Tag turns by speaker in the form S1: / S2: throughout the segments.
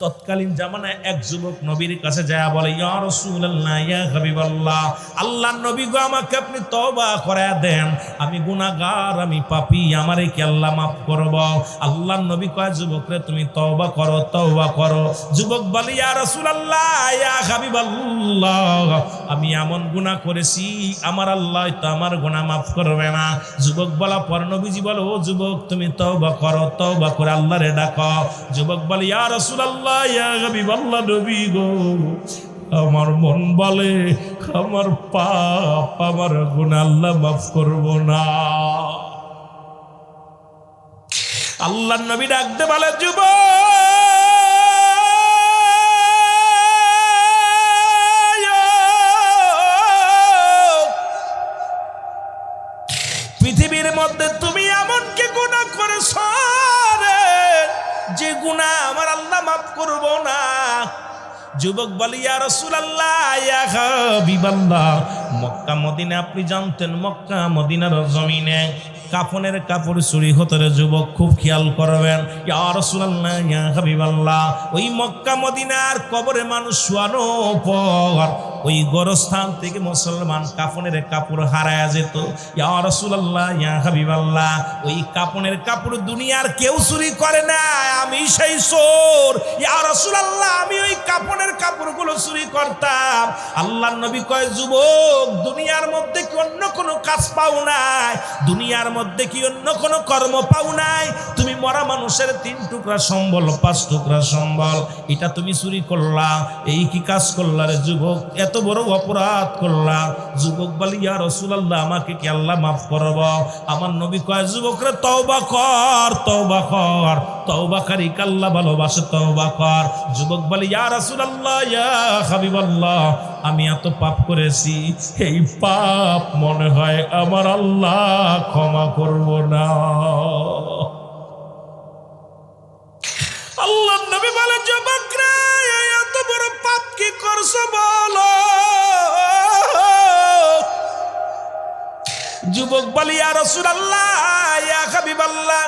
S1: তৎকালীন জামানায় এক যুবক নবীর কাছে যায় বলে, ইয়া রাসূলুল্লাহ, ইয়া হাবিবাল্লাহ, আল্লাহর নবী গো, আমাকে আপনি তওবা করায়া দেন, আমি গুনাহগার, আমি পাপী, আমারে কি আল্লাহ মাফ করব? আল্লাহর নবী কয়, যুবক রে, তুমি তওবা করো, তওবা করো। যুবক বলে, ইয়া রাসূলুল্লাহ, ইয়া হাবিবাল্লাহ, আমি এমন গুনাহ করেছি, আমার আল্লাহ তো আমার গুনাহ মাফ করবে না। যুবক বলা পর নবীজি বলে, ও যুবক, তুমি তওবা করো, তওবা করে আল্লাহরে ডাকো। যুবক বলে, ইয়া রাসূলুল্লাহ, ইয়া হাবিবাল্লাহ, নবী গো, আমার মন বলে আমার পাপ, আমার গুনাহ আল্লাহ মাফ করব না। আল্লাহর নবী ডাকতে বলে, যুবক, পৃথিবীর মধ্যে তুমি এমন কি গুনাহ করেছো রে, যে গুনাহ আমার আল্লাহ মাফ করব না? যুবক বলে, ইয়া রাসূলুল্লাহ, ইয়া হাবিবাল্লাহ, মক্কা মদিনা আপনি জানতেন, মক্কা মদিনার জমিনে কাফনের কাপড় চুরি হতো রে। যুবক, খুব খেয়াল করবেন। ইয়া রাসূলুল্লাহ, ইয়া হাবিবাল্লাহ, ওই মক্কা মদিনার কবরে মানুষ শোয়ানো পর ওই গোরস্থান থেকে মুসলমান কাফনের কাপড় হারায়া যেত। ইয়া রাসূলুল্লাহ, ইয়া হাবিবাল্লাহ, ওই কাফনের কাপড় দুনিয়ার কেউ চুরি করে না, আমি সেই চোর। ইয়া রাসূলুল্লাহ, আমি ওই কাফনের কাপড়গুলো চুরি করতাম। আল্লাহর নবী কয়, যুবক, দুনিয়ার মধ্যে কি অন্য কোনো কাজ পাও নাই? দুনিয়ার মধ্যে কি অন্য কোনো কর্ম পাও নাই? তুমি মরা মানুষের 3 টুকরা সম্বল, 5 টুকরা সম্বল, এটা তুমি চুরি করলা, এই কি কাজ করলা রে যুবক? এত বড় অপরাধ করলা। যুবক বলে, ইয়া রাসূলুল্লাহ, আমাকে কি আল্লাহ মাফ করব? আমার নবী কয়, যুবক রে, তওবা কর, তওবা কর, তওবাকারী আল্লাহ ভালোবাসে, তওবা কর। যুবক বলে, ইয়া রাসূলুল্লাহ, ইয়া হাবিবাল্লাহ, আমি এত পাপ করেছি, এই পাপ মনে হয় আমার আল্লাহ ক্ষমা করব না। আল্লাহর নবী বলে, যুবক রে, এত বড় পাপ কি করছো বলো? যুবক বলে, ইয়া রাসূলুল্লাহ, ইয়া হাবিবাল্লাহ,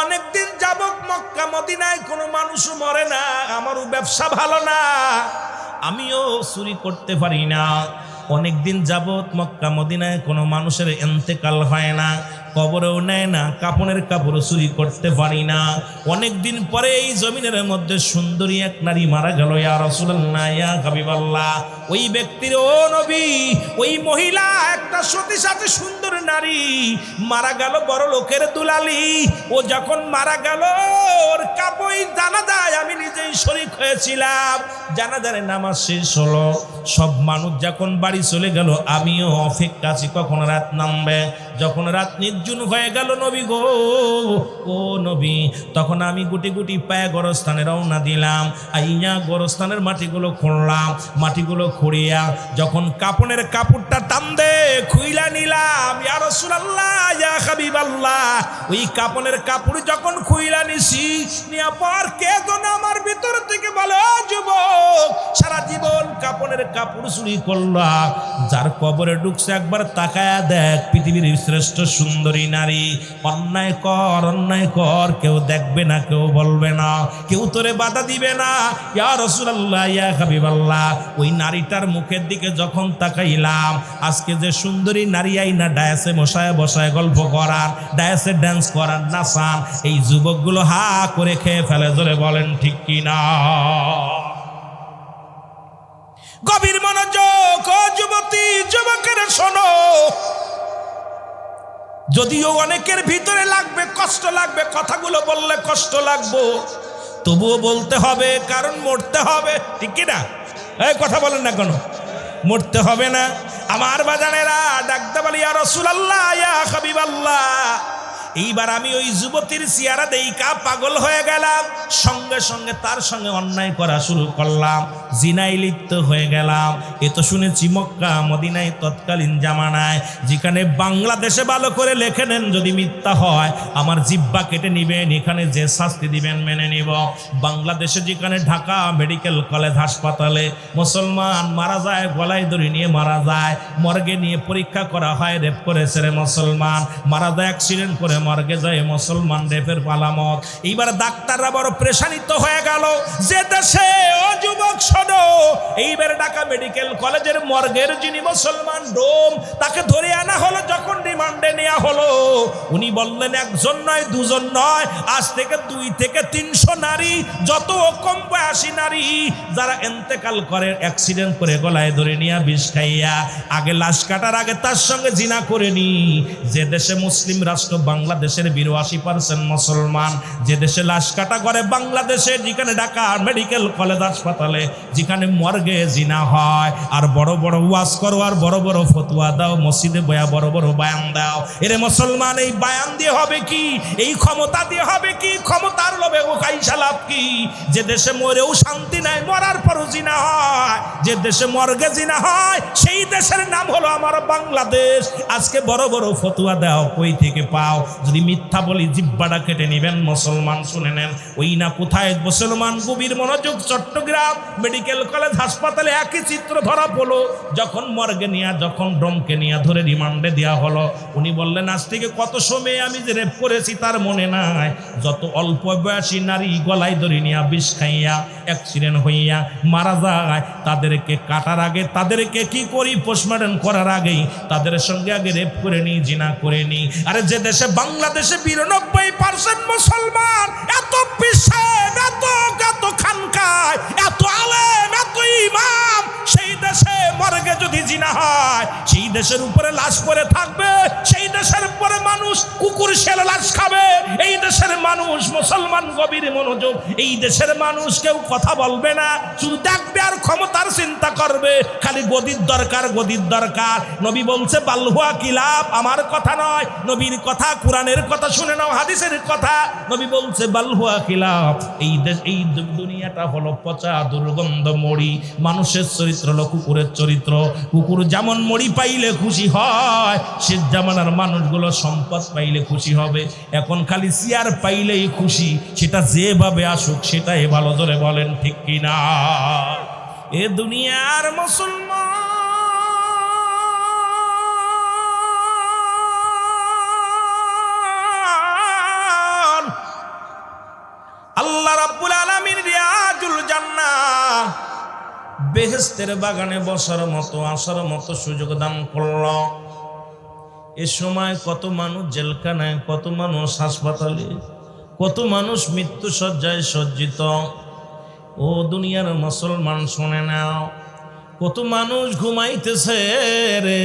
S1: অনেকদিন যাবত মক্কা মদিনায় কোনো মানুষ মরে না, আমারও ব্যবসা ভালো না, আমিও চুরি করতে পারি না। অনেকদিন যাবত মক্কা মদিনায় কোনো মানুষের ইন্তেকাল হয় না, কবরেও নেয় না, কাফনের কাপড় চুরি করতে পারি না। অনেকদিন পরে এই জমিনের মধ্যে সুন্দরী এক নারী মারা গেল। ইয়া রাসূলুল্লাহ, ইয়া হাবিবাল্লাহ, ওই ব্যক্তির, ও নবী, ওই মহিলা একটা সতী সাথে সুন্দর নারী মারা গেল, বড় লোকের দুলালি। ও যখন মারা গেল, ওর কাপড় জানাজায় আমি নিজেই শরীক হয়েছিলাম। জানাজার নামাজ শেষ হলো, সব মানুষ যখন বাড়ি চলে গেল, আমিও অপেক্ষা আছি কখন রাত নামবে। যখন রাত নির্জন হয়ে গেল, নবী গো, ও নবী, তখন আমি গুটি গুটি পায়ে গোরস্থানে রওনা দিলাম। আইয়া গোরস্থানের মাটিগুলো খুঁড়লাম, মাটিগুলো খুঁড়িয়া যখন কাফনের কাপড়টা টান দে খুইলা নিলাম। ইয়া রাসূলুল্লাহ, ইয়া হাবিবাল্লাহ, ওই কাফনের কাপড় যখন খুইলা নিছি, নিয়া পর কে যেন আমার ভিতর থেকে বলে, যুবক, সারা জীবন কাফনের কাপড় চুরি করলা, যার কবরে ঢুকছে একবার তাকায়া দেখ, পৃথিবীর শ্রেষ্ঠ সুন্দরী নারী। অন্যায় কর, অন্যায় কর, কেউ দেখবে না, কেউ বলবে না, কেউ তোরে বাধা দিবে না। ইয়া রাসূলুল্লাহ, ইয়া হাবিবাল্লাহ, ওই নারীটার মুখের দিকে যখন তাকাইলাম, আজকে যে সুন্দরী নারী আইনা ডায়াসে বসায় বসায় গল্প করার, ডায়াসে ড্যান্স করার, নাচান, এই যুবকগুলো হা করে খেয়ে ফেলে। জোরে বলেন ঠিক কিনা? গভীর মনোযোগ, ও যুবতী, যুবকেরা শোনো। যদিও অনেকের ভিতরে লাগবে, কষ্ট লাগবে, কথাগুলো বললে কষ্ট লাগবে, তবুও বলতে হবে, কারণ মরতে হবে, ঠিক কিনা? এই কথা বলেন না কেন? মরতে হবে না? আমার বাজানেরা ডাকতে বলি, ইয়া রাসূলুল্লাহ, ইয়া হাবিবাল্লাহ, এইবার আমি ওই যুবতীর চেহারা দেইকা পাগল হয়ে গেলাম। সঙ্গে সঙ্গে তার সঙ্গে অন্যায় করা শুরু করলাম, জিনায় লিপ্ত হয়ে গেলাম। এ তো শুনেছি মক্কা মদিনায় তৎকালীন জামানায়, যেখানে বাংলাদেশে ভালো করে লেখে নেন, যদি মিথ্যা হয় আমার জিহ্বা কেটে নিবেন, এখানে যে শাস্তি দিবেন মেনে নিব। বাংলাদেশে যেখানে ঢাকা মেডিকেল কলেজ হাসপাতালে মুসলমান মারা যায়, গলায় দড়ি নিয়ে মারা যায়, মর্গে নিয়ে পরীক্ষা করা হয়, রেপ করেছে রে মুসলমান, মারা যায়, অ্যাক্সিডেন্ট করে মর্গে যায় মুসলমান রেপের আলামত। এইবার ডাক্তাররা বড় প্রেশানিত হয়ে গেল যে দেশে, ও যুবক শোনো, এইবার ঢাকা মেডিকেল কলেজের মর্গের যিনি মুসলমান ডোম, তাকে ধরে আনা হলো। যখন রিমান্ডে নেওয়া হলো, উনি বললেন একজন নয়, দুজন নয়, আজ থেকে 2 থেকে 300 নারী, যত কম বয়সী নারী যারা ইন্তেকাল করে অ্যাক্সিডেন্ট করে গলায় ধরে নিয়ে বিষ খাইয়া, আগে লাশ কাটার আগে তার সঙ্গে জিনা করে নি। যে দেশে মুসলিম রাষ্ট্র, বাংলাদেশের 82% মুসলমান, যে দেশে লাশ কাটা করে বাংলাদেশে, যেখানে ঢাকা মেডিকেল কলেজ হাসপাতালে, যেখানে মর্গে জিনা হয়, আর বড় বড় ওয়াজ করো আর বড় বড় ফতোয়া দাও, মসজিদে বয়া বড় বড় বায়ান দাও। এরে মুসলমান, এই বায়ান দিয়ে হবে কি? এই ক্ষমতা দিয়ে হবে কি? ক্ষমতার লোভে ও খাইসা লাভ কি? যে দেশে মরেও শান্তি নাই, মরার পরও জিনা হয়, যে দেশে মর্গে জিনা হয়, সেই দেশের নাম হলো আমার বাংলাদেশ। আজকে বড় বড় ফতোয়া দাও, কই থেকে পাও? যদি মিথ্যা বলি জিব্বাটা কেটে নিবেন। মুসলমান শুনে নেন, ওই না কোথায় মুসলমান, গভীর মনোযোগ, চট্টগ্রাম মেডিকেল কলেজ হাসপাতালে একই চিত্র ধরা পড়লো। যখন মর্গে নিয়ে, যখন ডমকে নিয়ে ধরে রিমান্ডে দেওয়া হলো, উনি বললেন আজ থেকে কত সময় আমি যে রেপ করেছি তার মনে নাই। যত অল্প বয়সী নারী গলায় ধরে নিয়ে বিষ খাইয়া অ্যাক্সিডেন্ট হইয়া মারা যায়, তাদেরকে কাটার আগে, তাদেরকে কি করি, পোস্টমর্টম করার আগেই তাদের সঙ্গে আগে রেপ করে নি, জিনা করে নি। আরে যে দেশে, বাংলাদেশে 92% মুসলমান, এত পিসাব, এত খানকায়, এত আলেম, এত ইমাম, সেই দেশে মর্গে যদি জিনা হয়, সেই দেশের উপরে লাশ পড়ে থাকবে, সেই দেশের উপরে মানুষ কুকুর শেল লাশ খাবে। এই দেশের মানুষ, মুসলমান গভীর মনোযোগ, এই দেশের মানুষ কেউ কথা বলবে না, শুধু দেখবে আর ক্ষমতার চিন্তা করবে, খালি গদির দরকার, গদির দরকার। নবী বলছে বালহুয়া কিলাব, আমার কথা নয়, নবীর কথা, কোরআনের কথা শুনে নাও, হাদিসের কথা। নবী বলছে বালহুয়া কিলাব, এই দেশ, এই দুনিয়াটা হলো পচা দুর্গন্ধ মড়ি। মানুষের চরিত্র হলো কুকুরের চরিত্র। কুকুর যেমন মড়ি পাইলে খুশি হয়, সে জামানার মানুষগুলো সম্পদ পাইলে খুশি হবে। এখন খালি চেয়ার পাইলেই খুশি, সেটা যেভাবে আসুক সেটাই ভালো। ধরে বলেন ঠিক কিনা? এ দুনিয়ার মুসলমান, আল্লাহ রাব্বুল আলামিন রিয়াজুল জান্নাহ, বেহেশতের বাগানে বসার মতো, আসার মতো সুযোগ দান করল। এ সময় কত মানুষ জেলখানায়, কত মানুষ হাসপাতালে, কত মানুষ মৃত্যু শয্যায় সজ্জিত। ও দুনিয়ার মুসলমান শুনে নাও, কত মানুষ ঘুমাইতেছে রে,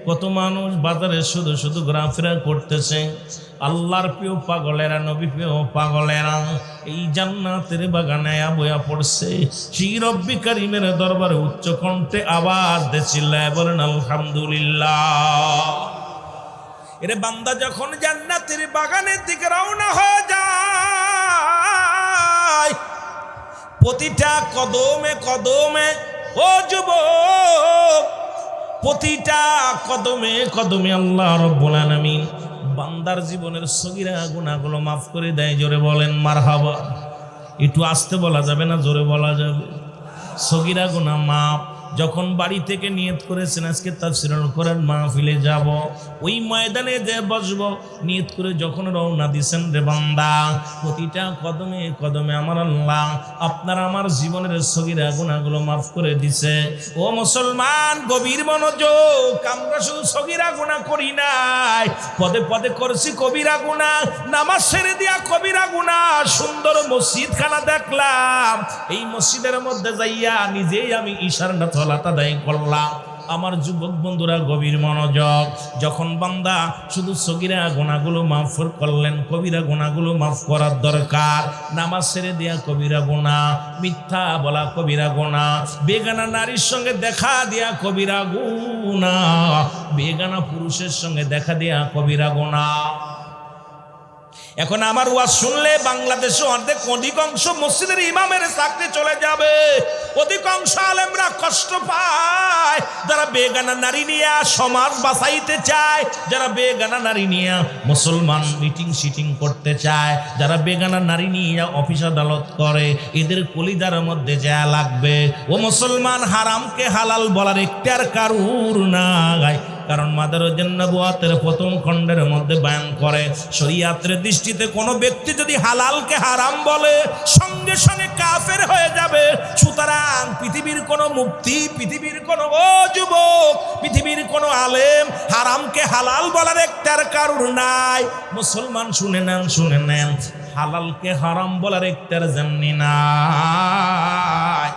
S1: কত মানুষ বাজারে শুধু শুধু ঘোরাফেরা করতেছে। আল্লাহর প্রিয় পাগলেরা, নবী প্রিয় পাগলেরা এই জান্নাতের বাগানে বয়া পড়ছে। সেই রব্বি কারিমের দরবারে উচ্চ কণ্ঠে আওয়াজ দিচ্ছিলেন, বলেন আলহামদুলিল্লাহ। এরে বান্দা যখন জান্নাতের বাগানের দিকে রওনা হয়ে যায়, প্রতিটা কদমে কদমে, ও যুবক, প্রতিটা কদমে কদমে আল্লাহ রাব্বুল আলামিন বান্দার জীবনের সগীরা গুনাহগুলো মাফ করে দেয়। জোরে বলেন মারহাবা। একটু আস্তে বলা যাবে না, জোরে বলা যাবে? সগীরা গুনাহ মাফ। যখন বাড়ি থেকে নিয়ত করেছেন আজকে তাফসীরুল কোরআন মাহফিলে যাব, ওই ময়দানে যে বসব, নিয়ত করে যখন রওনা দিয়েছেন রে বান্দা, প্রতিটা কদমে কদমে আমার আল্লাহ আপনার আমার জীবনের সগীরা গুনাহগুলো মাফ করে দিছে। ও মুসলমান, গভীর মনোযোগ, আমরা শুধু সগীরা গুনাহ করি নাই, পদে পদে করছি কবিরা গুনাহ। নামাজ ছেড়ে দিয়া কবিরা গুনাহ। সুন্দর মসজিদখানা দেখলাম, এই মসজিদের মধ্যে যাইয়া নিজেই আমি ঈশার সালাত আদায় করলাম। আমার যুবক বন্ধুরা গভীর মনোযোগ, যখন বান্দা শুধু সগীরা গুনাহগুলো মাফ করলেন, কবিরা গুনাহগুলো মাফ করার দরকার। নামাজ ছেড়ে দেয়া কবিরা গুনাহ, মিথ্যা বলা কবিরা গুনাহ, বেগানা নারীর সঙ্গে দেখা দেয়া কবিরা গুনাহ, বেগানা পুরুষের সঙ্গে দেখা দেয়া কবিরা গুনাহ। এখন আমার ওয়াজ শুনলে বাংলাদেশে অধিকাংশ মসজিদের ইমামের চাকরি চলে যাবে। অধিকাংশ আলেমরা কষ্ট পায়, যারা বেগানা নারী নিয়ে সমাজ বাঁচাইতে চায়, যারা বেগানা নারী নিয়ে মুসলমান মিটিং সিটিং করতে চায়, যারা বেগানা নারী নিয়ে অফিস আদালত করে, এদের কলিজার মধ্যে যা লাগবে। ও মুসলমান, হারামকে হালাল বলার এখতিয়ার কারুর নাই। কারণ মাদারুজ্জান নবুয়াতের প্রথম খণ্ডের মধ্যে বয়ান করে শরীয়তের দৃষ্টিতে কোনো ব্যক্তি যদি হালালকে হারাম বলে সঙ্গে সঙ্গে কাফের হয়ে যাবে। সুতরাং পৃথিবীর কোনো মুফতি, পৃথিবীর কোনো যুবক, পৃথিবীর কোনো আলেম হারামকে হালাল বলার এখতিয়ার কারোর নাই। মুসলমান শুনে নেন, হালালকে হারাম বলার এখতিয়ার যেমনি নাই,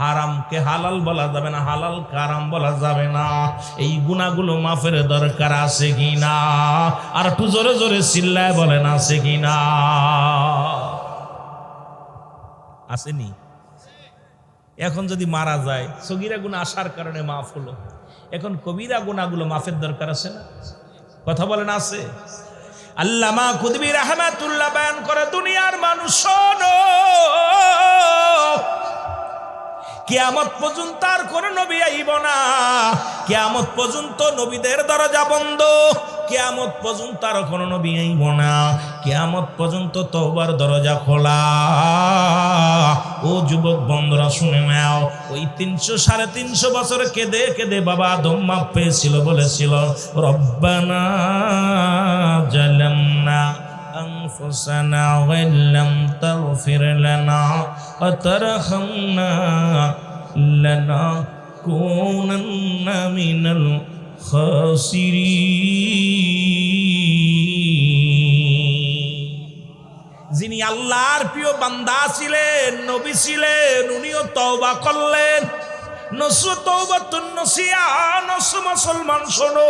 S1: হারামকে হালাল বলা যাবে না, হালালকে হারাম বলা যাবে না। এই গুনাহগুলো মাফের দরকার আছে কিনা? আর একটু জোরে জোরে চিল্লায় বলেন আছে কিনা? আসেনি? এখন যদি মারা যায় সগীরা গুনাহ আসার কারণে মাফ হলো, এখন কবিরা গুনাহগুলো মাফের দরকার আছে না? কথা বলেন আছে? আল্লামা খুদবি রাহমাতুল্লাহ বয়ান করে, দুনিয়ার মানুষ শোনো, কিয়ামত পর্যন্ত আর কোন নবী আইব না, কিয়ামত পর্যন্ত নবীদের দরজা বন্ধ, কিয়ামত পর্যন্ত আর কোন নবী আইব না, কিয়ামত পর্যন্ত তওবার দরজা খোলা। ও যুবক বন্ধুরা শুনে নাও, ওই 300-350 বছর কেঁদে কেঁদে বাবা আদম মাপ পেয়েছিল, বলেছিল রব্বানা জালামনা أنفسنا وإن لم تغفر لنا وترحمنا لنكونن من الخاسرين। যিনি আল্লাহর প্রিয় বান্দা ছিলেন, নবী ছিলেন, উনিও তওবা করলেন। মুসলমান শোনো,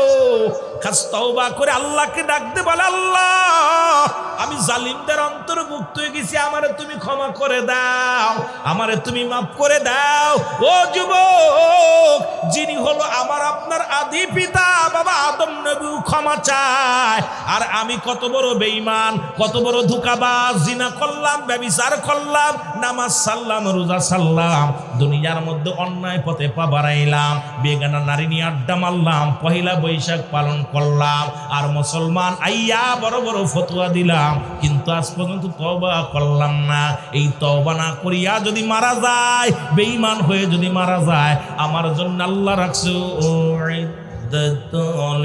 S1: খাস তওবা করে আল্লাহকে ডাকতে বলে, আল্লাহ আমি জালিমদের অন্তর্ভুক্ত হয়ে গেছি, আমারে তুমি ক্ষমা করে দাও, আমারে তুমি মাফ করে দাও। ও যুবক, যিনি হলো আমার আপনার আদি পিতা বাবা আদম নবী ক্ষমা চায়। আর আমি কত বড় বেঈমান, কত বড় ধোঁকাবাজ, জিনা করলাম, ব্যভিচার করলাম, নামাজ সারলাম, রোজা সারলাম, দুনিয়ার মধ্যে অন্যায় পথে পা বাড়াইলাম, বেগানা নারী নিয়ে আড্ডা মারলাম, পহেলা বৈশাখ পালন করলাম, আর মুসলমান আইয়া বড় বড় ফতোয়া দিলাম, কিন্তু আজ পর্যন্ত তওবা করলাম না। এই তওবা না করিয়া যদি মারা যায়, বেঈমান হয়ে যদি মারা যায়, আমার জন্য আল্লাহ রাখছে উইদ্দাতুল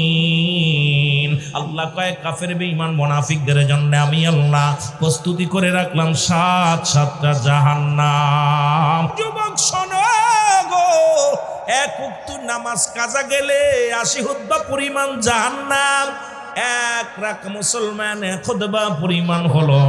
S1: কাফিরিন। আল্লাহ কয় কাফের বেঈমান মুনাফিকদের জন্য আমি আল্লাহ প্রস্তুতি করে রাখলাম 7-7টা জাহান্নাম। যুবক শোনো গো, এক ওয়াক্ত নামাজ কাজা গেলে 80 হুতবা পরিমাণ জাহান্নাম, এক রাক মুসলমান খুতবা পরিমাণ হলো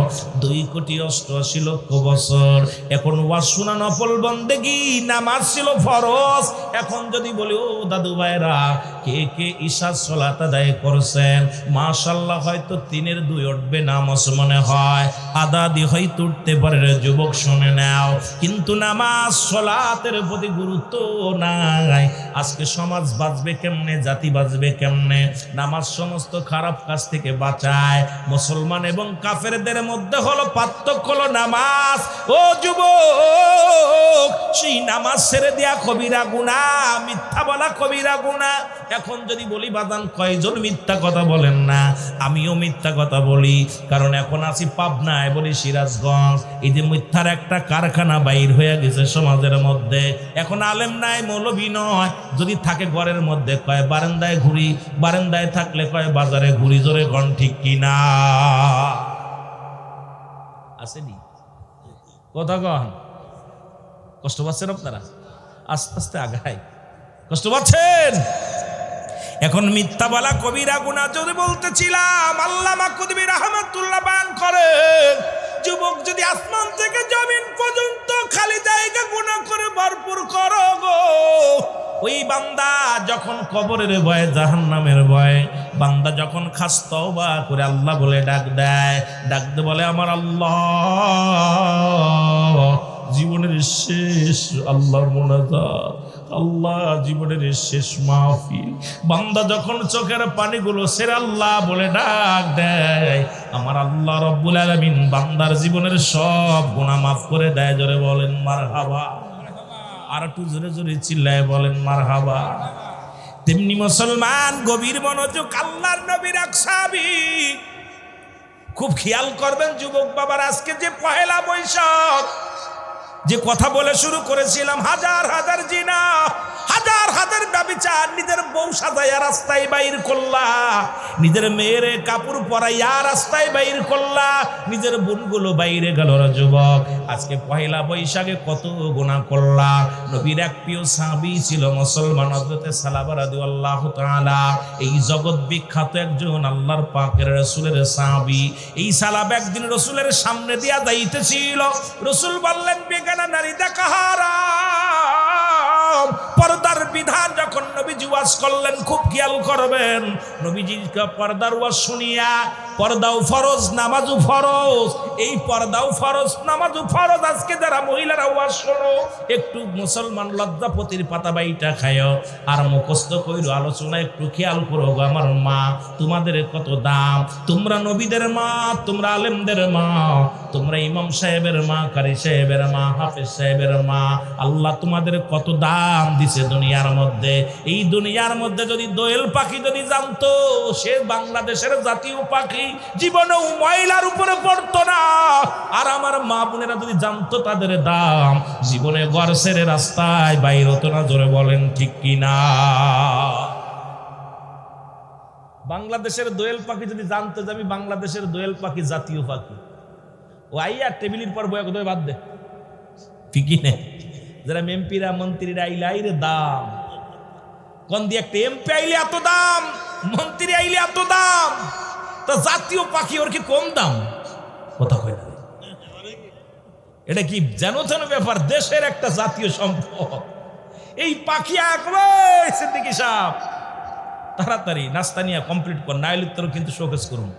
S1: 2,88,00,000 বছর। এখন ওয়াজ শোনা নফল বন্দেগী, নামাজ ছিল ফরজ। এখন যদি বলি ও দাদু ভাইরা, কে কে ঈশার সালাত আদায় করছেন? মাশাআল্লাহ, হয়তো 3-এর 2 উঠবে নামাজ মনে হয়, আদা দি হয়তো উঠতে পারে। যুবক শুনে নাও, কিন্তু নামাজ সালাতের প্রতি গুরুত্ব নাই। আজকে সমাজ বাঁচবে কেমনে, জাতি বাঁচবে কেমনে? নামাজ সমস্ত খারাপ কাজ থেকে বাঁচায়। মুসলমান এবং কাফেরদের মধ্যে হলো পার্থক্য হলো নামাজ। ও যুবক, সেই নামাজ ছেড়ে দেয়া কবিরা গুনাহ, মিথ্যা বলা কবিরা গুনাহ। এখন যদি বলি বাজান কয়জন মিথ্যা কথা বলেন না? আমিও মিথ্যা কথা বলি, কারণ এখন আছি পাবনায়, বলি সিরাজগঞ্জ। এই যে মিথ্যার একটা কারখানা বাইর হয়ে গেছে সমাজের মধ্যে। এখন আলেম নাই, মৌলবি নয়, যদি থাকে ঘরের মধ্যে কয় বারান্দায় ঘুরি, বারান্দায় থাকলে কয় বাজারে ঘুরি। জোরে কোন ঠিক কিনা? আসেনি কথা কন? কষ্ট পাচ্ছেন আপনারা? আস্তে আস্তে আগাই, কষ্ট পাচ্ছেন? এখন মিথ্যা বলা কবিরা গুনাহ যদি বলতেছিলাম, আল্লামা খুদবি রাহমাতুল্লাহ বয়ান করেন, যুবক যদি আসমান থেকে জমিন পর্যন্ত খালি জায়গা গুনাহ করে ভরপুর করো গো, ওই বান্দা যখন কবরের ভয়ে, জাহান্নামের ভয়ে, বান্দা যখন খাস তওবা করে আল্লাহ বলে ডাক দেয়, ডাকতে বলে আমার আল্লাহ, জীবনের শেষ আল্লাহর মুনাজাত, আল্লাহ জীবনের শেষ মাহফিল। বান্দা যখন চোখের পানিগুলো ছেড়ে আল্লাহ বলে ডাক দেয়, আমার আল্লাহ রব্বুল আলামিন বান্দার জীবনের সব গুনাহ মাফ করে দেয়। জোরে বলেন মারহাবা। আর একটু জোরে জোরে চিল্লায় বলেন মারহাবা। তেমনি মুসলমান গভীর মনোযোগ, আল্লাহর নবীর এক সাহাবী, খুব খেয়াল করবেন যুবক বাবার, আজকে যে পহেলা বৈশাখ, যে কথা বলে শুরু করেছিলাম, হাজার হাজার জিনা, হাজার হাজার ব্যভিচার, নিজের বউ সাজাইয়া রাস্তায় বাইর করলা, নিজের মেয়ের কাপড় পরাইয়া রাস্তায় বাইর করলা, নিজের বোনগুলো বাইরে গেল। যুবক, আজকে পয়লা বৈশাখে কত গুনাহ করলা। নবীর এক প্রিয় সাহাবী ছিল মুসলমান, হযরতে সালাবা রাদিয়াল্লাহু তাআলা, এই জগৎ বিখ্যাত একজন আল্লাহর পাকের রাসূলের সাহাবী। এই সালাবা একদিন রাসূলের সামনে দিয়া যাইতেছিল। রাসূল বললেন, বেগানা নারী দেখা হারাম। পর্দার বিধান যখন নবীজি ওয়াজ করলেন, খুব খেয়াল করবেন, নবীজি পর্দার ওয়াজ শুনিয়া, পর্দাও ফরজ নামাজও ফরজ, এই পর্দাও ফরজ নামাজও ফরজ। আজকে যারা মহিলারা ওয়াজ শোনো, একটু মুসলমান লজ্জাপতির পাতা বাইটা খায় আর মুখস্থ কইরো, আলোচনা একটু খেয়াল করো। আমার মা, তোমাদের কত দাম, তোমরা নবীদের মা, তোমরা আলেমদের মা, তোমরা ইমাম সাহেবের মা, কারি সাহেবের মা, হাফেজ সাহেবের মা। আল্লাহ তোমাদের কত দাম দিছে দুনিয়ার মধ্যে। এই দুনিয়ার মধ্যে যদি দোয়েল পাখি যদি জানতো সে বাংলাদেশের জাতীয় পাখি, জীবনেও ময়লার উপরে পড়তো না। আর আমার মা বোনেরা যদি জানতো তাদের দাম, জীবনে ঘর ছেড়ে রাস্তায় বাইর হতো না। জোরে বলেন ঠিক কিনা? বাংলাদেশের দোয়েল পাখি যদি জানতো যে আমি বাংলাদেশের দোয়েল পাখি জাতীয় পাখি, ও আইয়া টেবিলের পর বয়া কোথায় বাদ দে, ঠিকই নেই। যারা এমপিরা মন্ত্রীরা আইলে আইরে দাম, কোন দিয়ে একটা এমপি আইলে এত দাম, মন্ত্রী আইলে এত দাম, তো জাতীয় পাখি ওর কি কম দাম? কথা কয় না, এটা কি যেন তেন ব্যাপার, দেশের একটা জাতীয় সম্পদ। এই পাখি আঁকবে সিদ্দিকী সাহেব, তাড়াতাড়ি নাস্তা নিয়ে কমপ্লিট কর, নাইলে তোর কিন্তু শোকেস করুন।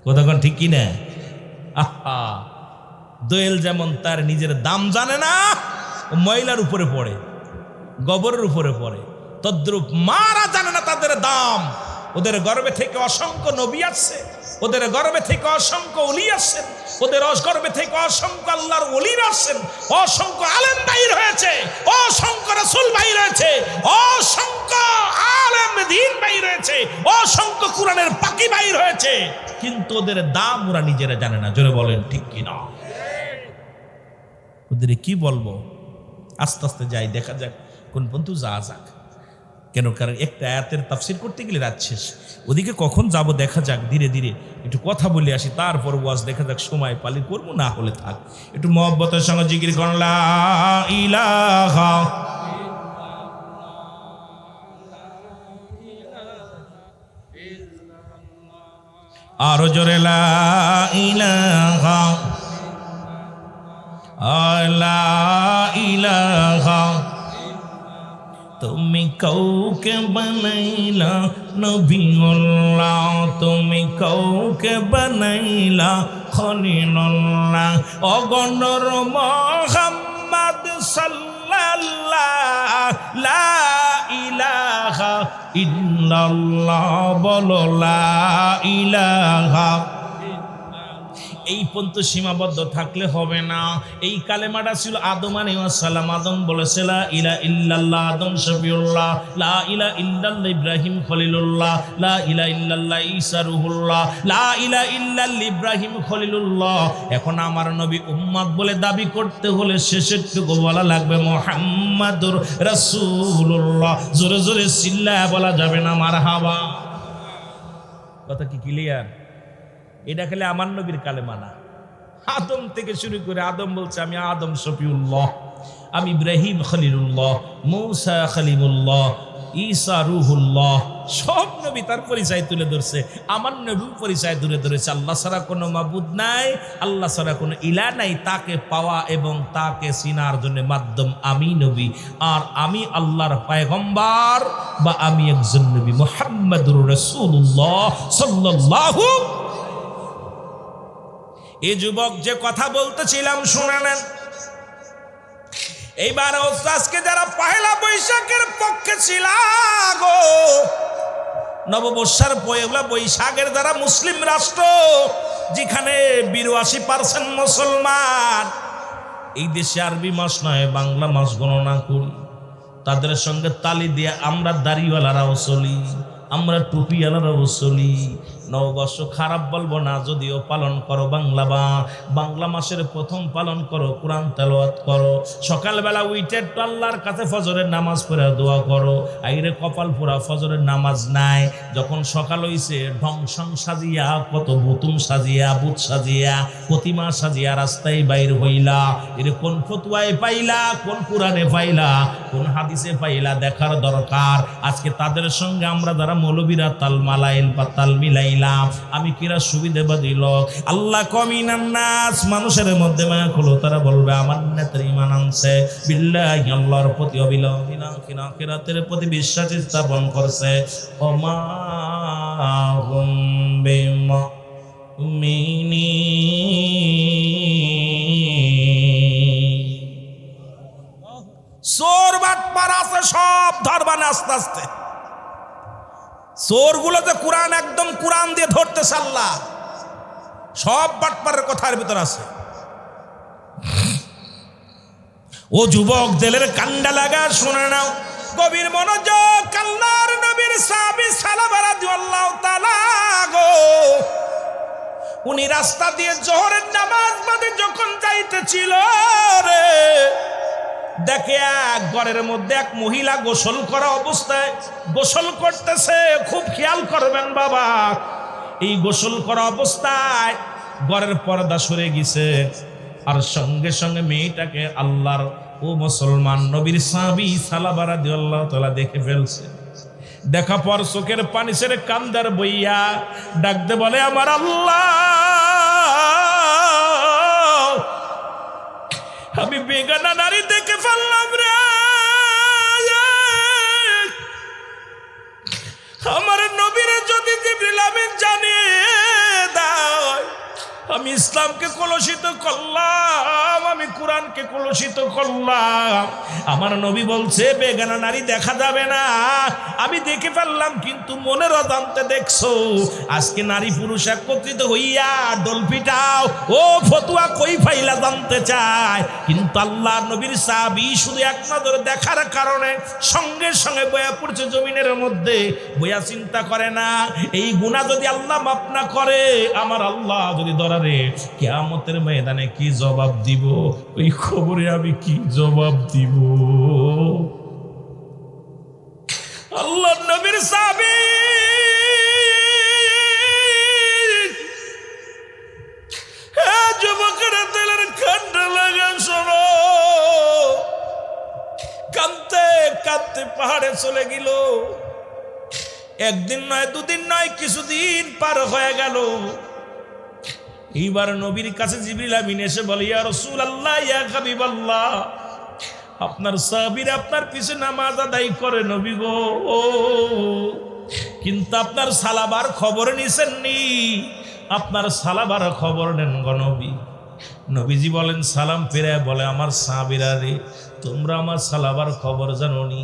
S1: কথা কন ঠিক কি না? আহা, দোয়েল যেমন তার নিজের দাম জানে না, ও ময়লার উপরে পড়ে, গোবরের উপরে পড়ে, তদ্রূপ মারা জানে না তাদের দাম। ওদের গর্ভে থেকে অসংখ্য নবী আসছে, ওদের গর্ভে থেকে অসংখ্য ওলি আসছেন, ওদের গর্ভে থেকে অসংখ্য আল্লাহর ওলিরা আসছেন, অসংখ্য আলেম বাইর হয়েছে, অসংখ্য রাসূল বাইর হয়েছে, অসংখ্য আলেম দ্বীন বাইর হয়েছে, অসংখ্য কোরআনের পাখি বাইর হয়েছে, কিন্তু ওদের দাম ওরা নিজেরা জানে না। জোরে বলেন ঠিক কিনা? ওদের কি বলবো, আস্তে আস্তে যাই, দেখা যাক কোন পর্যন্ত যা যাক। কেন? কারণ একটা আয়াতের তাফসীর করতে গেলে রাত শেষ, ওদিকে কখন যাব দেখা যাক। ধীরে ধীরে একটু কথা বলে আসি, তারপর ওয়াজ দেখা যাক, সময় পালি করবো, না হলে থাক। একটু মহব্বতের সঙ্গে জিকির করুন, লা ইলাহা আরো জোরে, লা ইলাহা লা ইলাহা। তুমি কাউকে বানাইলা নবীউল্লাহ, তুমি কাউকে বানাইলা খলিলুল্লাহ। অগণর মুহাম্মদ সাল্লাল্লাহ, লা ইলাহা ইল্লাল্লাহ, বলো লা ইলাহা। এই পর্যন্ত সীমাবদ্ধ থাকলে হবে না। এই কালেমাটা ছিল আদম আলাইহিস সালাম, আদম বলেছে লা ইলাহা ইল্লাল্লাহ, আদম শফিউল্লাহ, লা ইলাহা ইল্লাল্লাহ ইব্রাহিম খলিলুল্লাহ, লা ইলাহা ইল্লাল্লাহ ঈসা রূহুল্লাহ, লা ইলাহা ইল্লাল্লাহ ইব্রাহিম খলিলুল্লাহ। এখন আমার নবী উম্মত বলে দাবি করতে হলে শেষের টুকু বলা লাগবে মুহাম্মাদুর রাসূলুল্লাহ। জোরে জোরে চিল্লায়া বলা যাবে না মারহাবা। কথা কি ক্লিয়ার? এটা খেলে আমার নবীর কালেমা না। আদম থেকে শুরু করে আদম বলছে আমি আদম শফিউল্লাহ, আমি ইব্রাহিম খলিলুল্লাহ, মূসা খলিমুল্লাহ, ঈসা রূহুল্লাহ। সব নবী তার পরিচয় তুলে ধরছে, আমার নবী পরিচয় তুলে ধরেছে। আল্লাহ ছাড়া কোনো মাবুদ নাই, আল্লাহ ছাড়া কোনো ইলাহ নাই, তাকে পাওয়া এবং তাকে চিনার জন্য মাধ্যম আমি নবী, আর আমি আল্লাহর পয়গম্বর, বা আমি একজন নবী মুহাম্মাদুর রাসূলুল্লাহ সাল্লাল্লাহু। এই যুবক যে কথা বলতেছিলাম শুনে নেন। এইবার আজকে যারা পহেলা বৈশাখের পক্ষে ছিল গো, নববর্ষের পয়লা বৈশাখের যারা মুসলিম রাষ্ট্র, যেখানে 82% মুসলমান, এই দেশে আরবি মাস নয় বাংলা মাস গণনা করি, তাদের সঙ্গে তালি দিয়ে আমরা দাড়িওয়ালারাও চলি, আমরা টুপিওয়ালারাও চলি, নববর্ষ খারাপ বলবো না, যদিও পালন করো বাংলা মাসের প্রথম পালন করো, কোরআন তেলাওয়াত করো, সকালবেলা উইটে একটু আল্লাহর কাছে ফজরের নামাজ পড়ে দোয়া করো। আইরে কপাল পোড়া ফজরের নামাজ নাই, যখন সকাল হইছে ঢংসং সাজিয়া, কত বুতুম সাজিয়া, বুত সাজিয়া, প্রতিমা সাজিয়া রাস্তায় বাইর হইলা। এরে কোন ফতুয়ায় পাইলা, কোন কোরআনে পাইলা, কোন হাদিসে পাইলা, দেখার দরকার। আজকে তাদের সঙ্গে আমরা যারা মৌলবীরা তাল মালাইল বা তাল মিলাইলাম, আমি কিরা সুবিধাবাদী লোক। আল্লাহ কমিনান নাস, মানুষের মধ্যে মায়া হলো, তারা বলবে আমার নেতার ঈমান আনছে, বিল্লাহি আল্লাহর প্রতি অবিলম্বিনা আখিরাতের প্রতি বিশ্বাস স্থাপন করছে। ওমা হুম বিমুমিনিন। চোর বাটপার আছে সব ধরবানে আস্তে আস্তে। চোরগুলোতে কোরআন একদম কোরআন দিয়ে ধরতেছে আল্লাহ, সব বাটপারের কথার ভিতর আছে। ও যুবক, দিলের কান্ডা লাগা শুনে নাও, গভীর মনোযোগ। আল্লাহর নবীর সাহাবী সালাবা রাদিয়াল্লাহু তাআলা গো, উনি রাস্তা দিয়ে জোহরের নামাজ পড়তে যখন যাইতেছিল রে, দেখে এক ঘরের মধ্যে এক মহিলা গোসল করা অবস্থায় গোসল করতেছে। খুব খেয়াল করবেন বাবা, এই গোসল করা অবস্থায় ঘরের পর্দা সরে গেছে, আর সঙ্গে সঙ্গে মেয়েটাকে আল্লাহর ও মুসলমান নবীর সাহাবী সালাবা রাদিয়াল্লাহু তাআলা দেখে ফেলছে। দেখা পর চোখের পানি ছেড়ে কান্দার বইয়া ডাকতে বলে, আমার আল্লাহ, আমি বেগানা নারী দেখে ফেললাম রে, আমার নবীর যদি জিবরিল আমিন জানিয়ে দেয়, আমি ইসলামকে কলুষিত করলাম, আমি কোরআনকে কলুষিত করলাম। আমার নবী বলছে বেগানা নারী দেখা যাবে না, আমি দেখে ফেললাম, কিন্তু মনের অজান্তে দেখছো। আজকে নারী পুরুষ একত্রিত হইয়া ডোল পিটাও, ও ফতুয়া কই ফাইলা জানতে চায়, কিন্তু আল্লাহ নবীর সাহাবী শুধু এক নজর দেখার কারণে সঙ্গে সঙ্গে বয়া পড়ছে জমিনের মধ্যে, বয়া চিন্তা করে না এই গুনাহ যদি আল্লাহ মাফ না করে, আমার আল্লাহ যদি ধরারে কিয়ামতের ময়দানে কি জবাব দিব, ওই খবরে আমি কি জবাব দিব। আল্লাহ নবীর সাহাবী যুবকেরা দিলের কান্না লাগা শোনো, কাঁদতে কাঁদতে পাহাড়ে চলে গেল। একদিন নয়, দুদিন নয়, কিছুদিন পার হয়ে গেল। এইবার নবীর কাছে জিবরিল আমিন এসে বলে, ইয়া রাসূলুল্লাহ, ইয়া হাবিবাল্লাহ, আপনার সাহাবীরা আপনার পিছে নামাজ আদায় করে নবী গো, কিন্তু আপনার সালাবার খবর নিছেননি, আপনার সালাবার খবর নেন গো নবী। নবীজি বলেন, সালাম ফিরে বলে, আমার সাহাবীরা রে, তোমরা আমার সালাবার খবর জানোনি,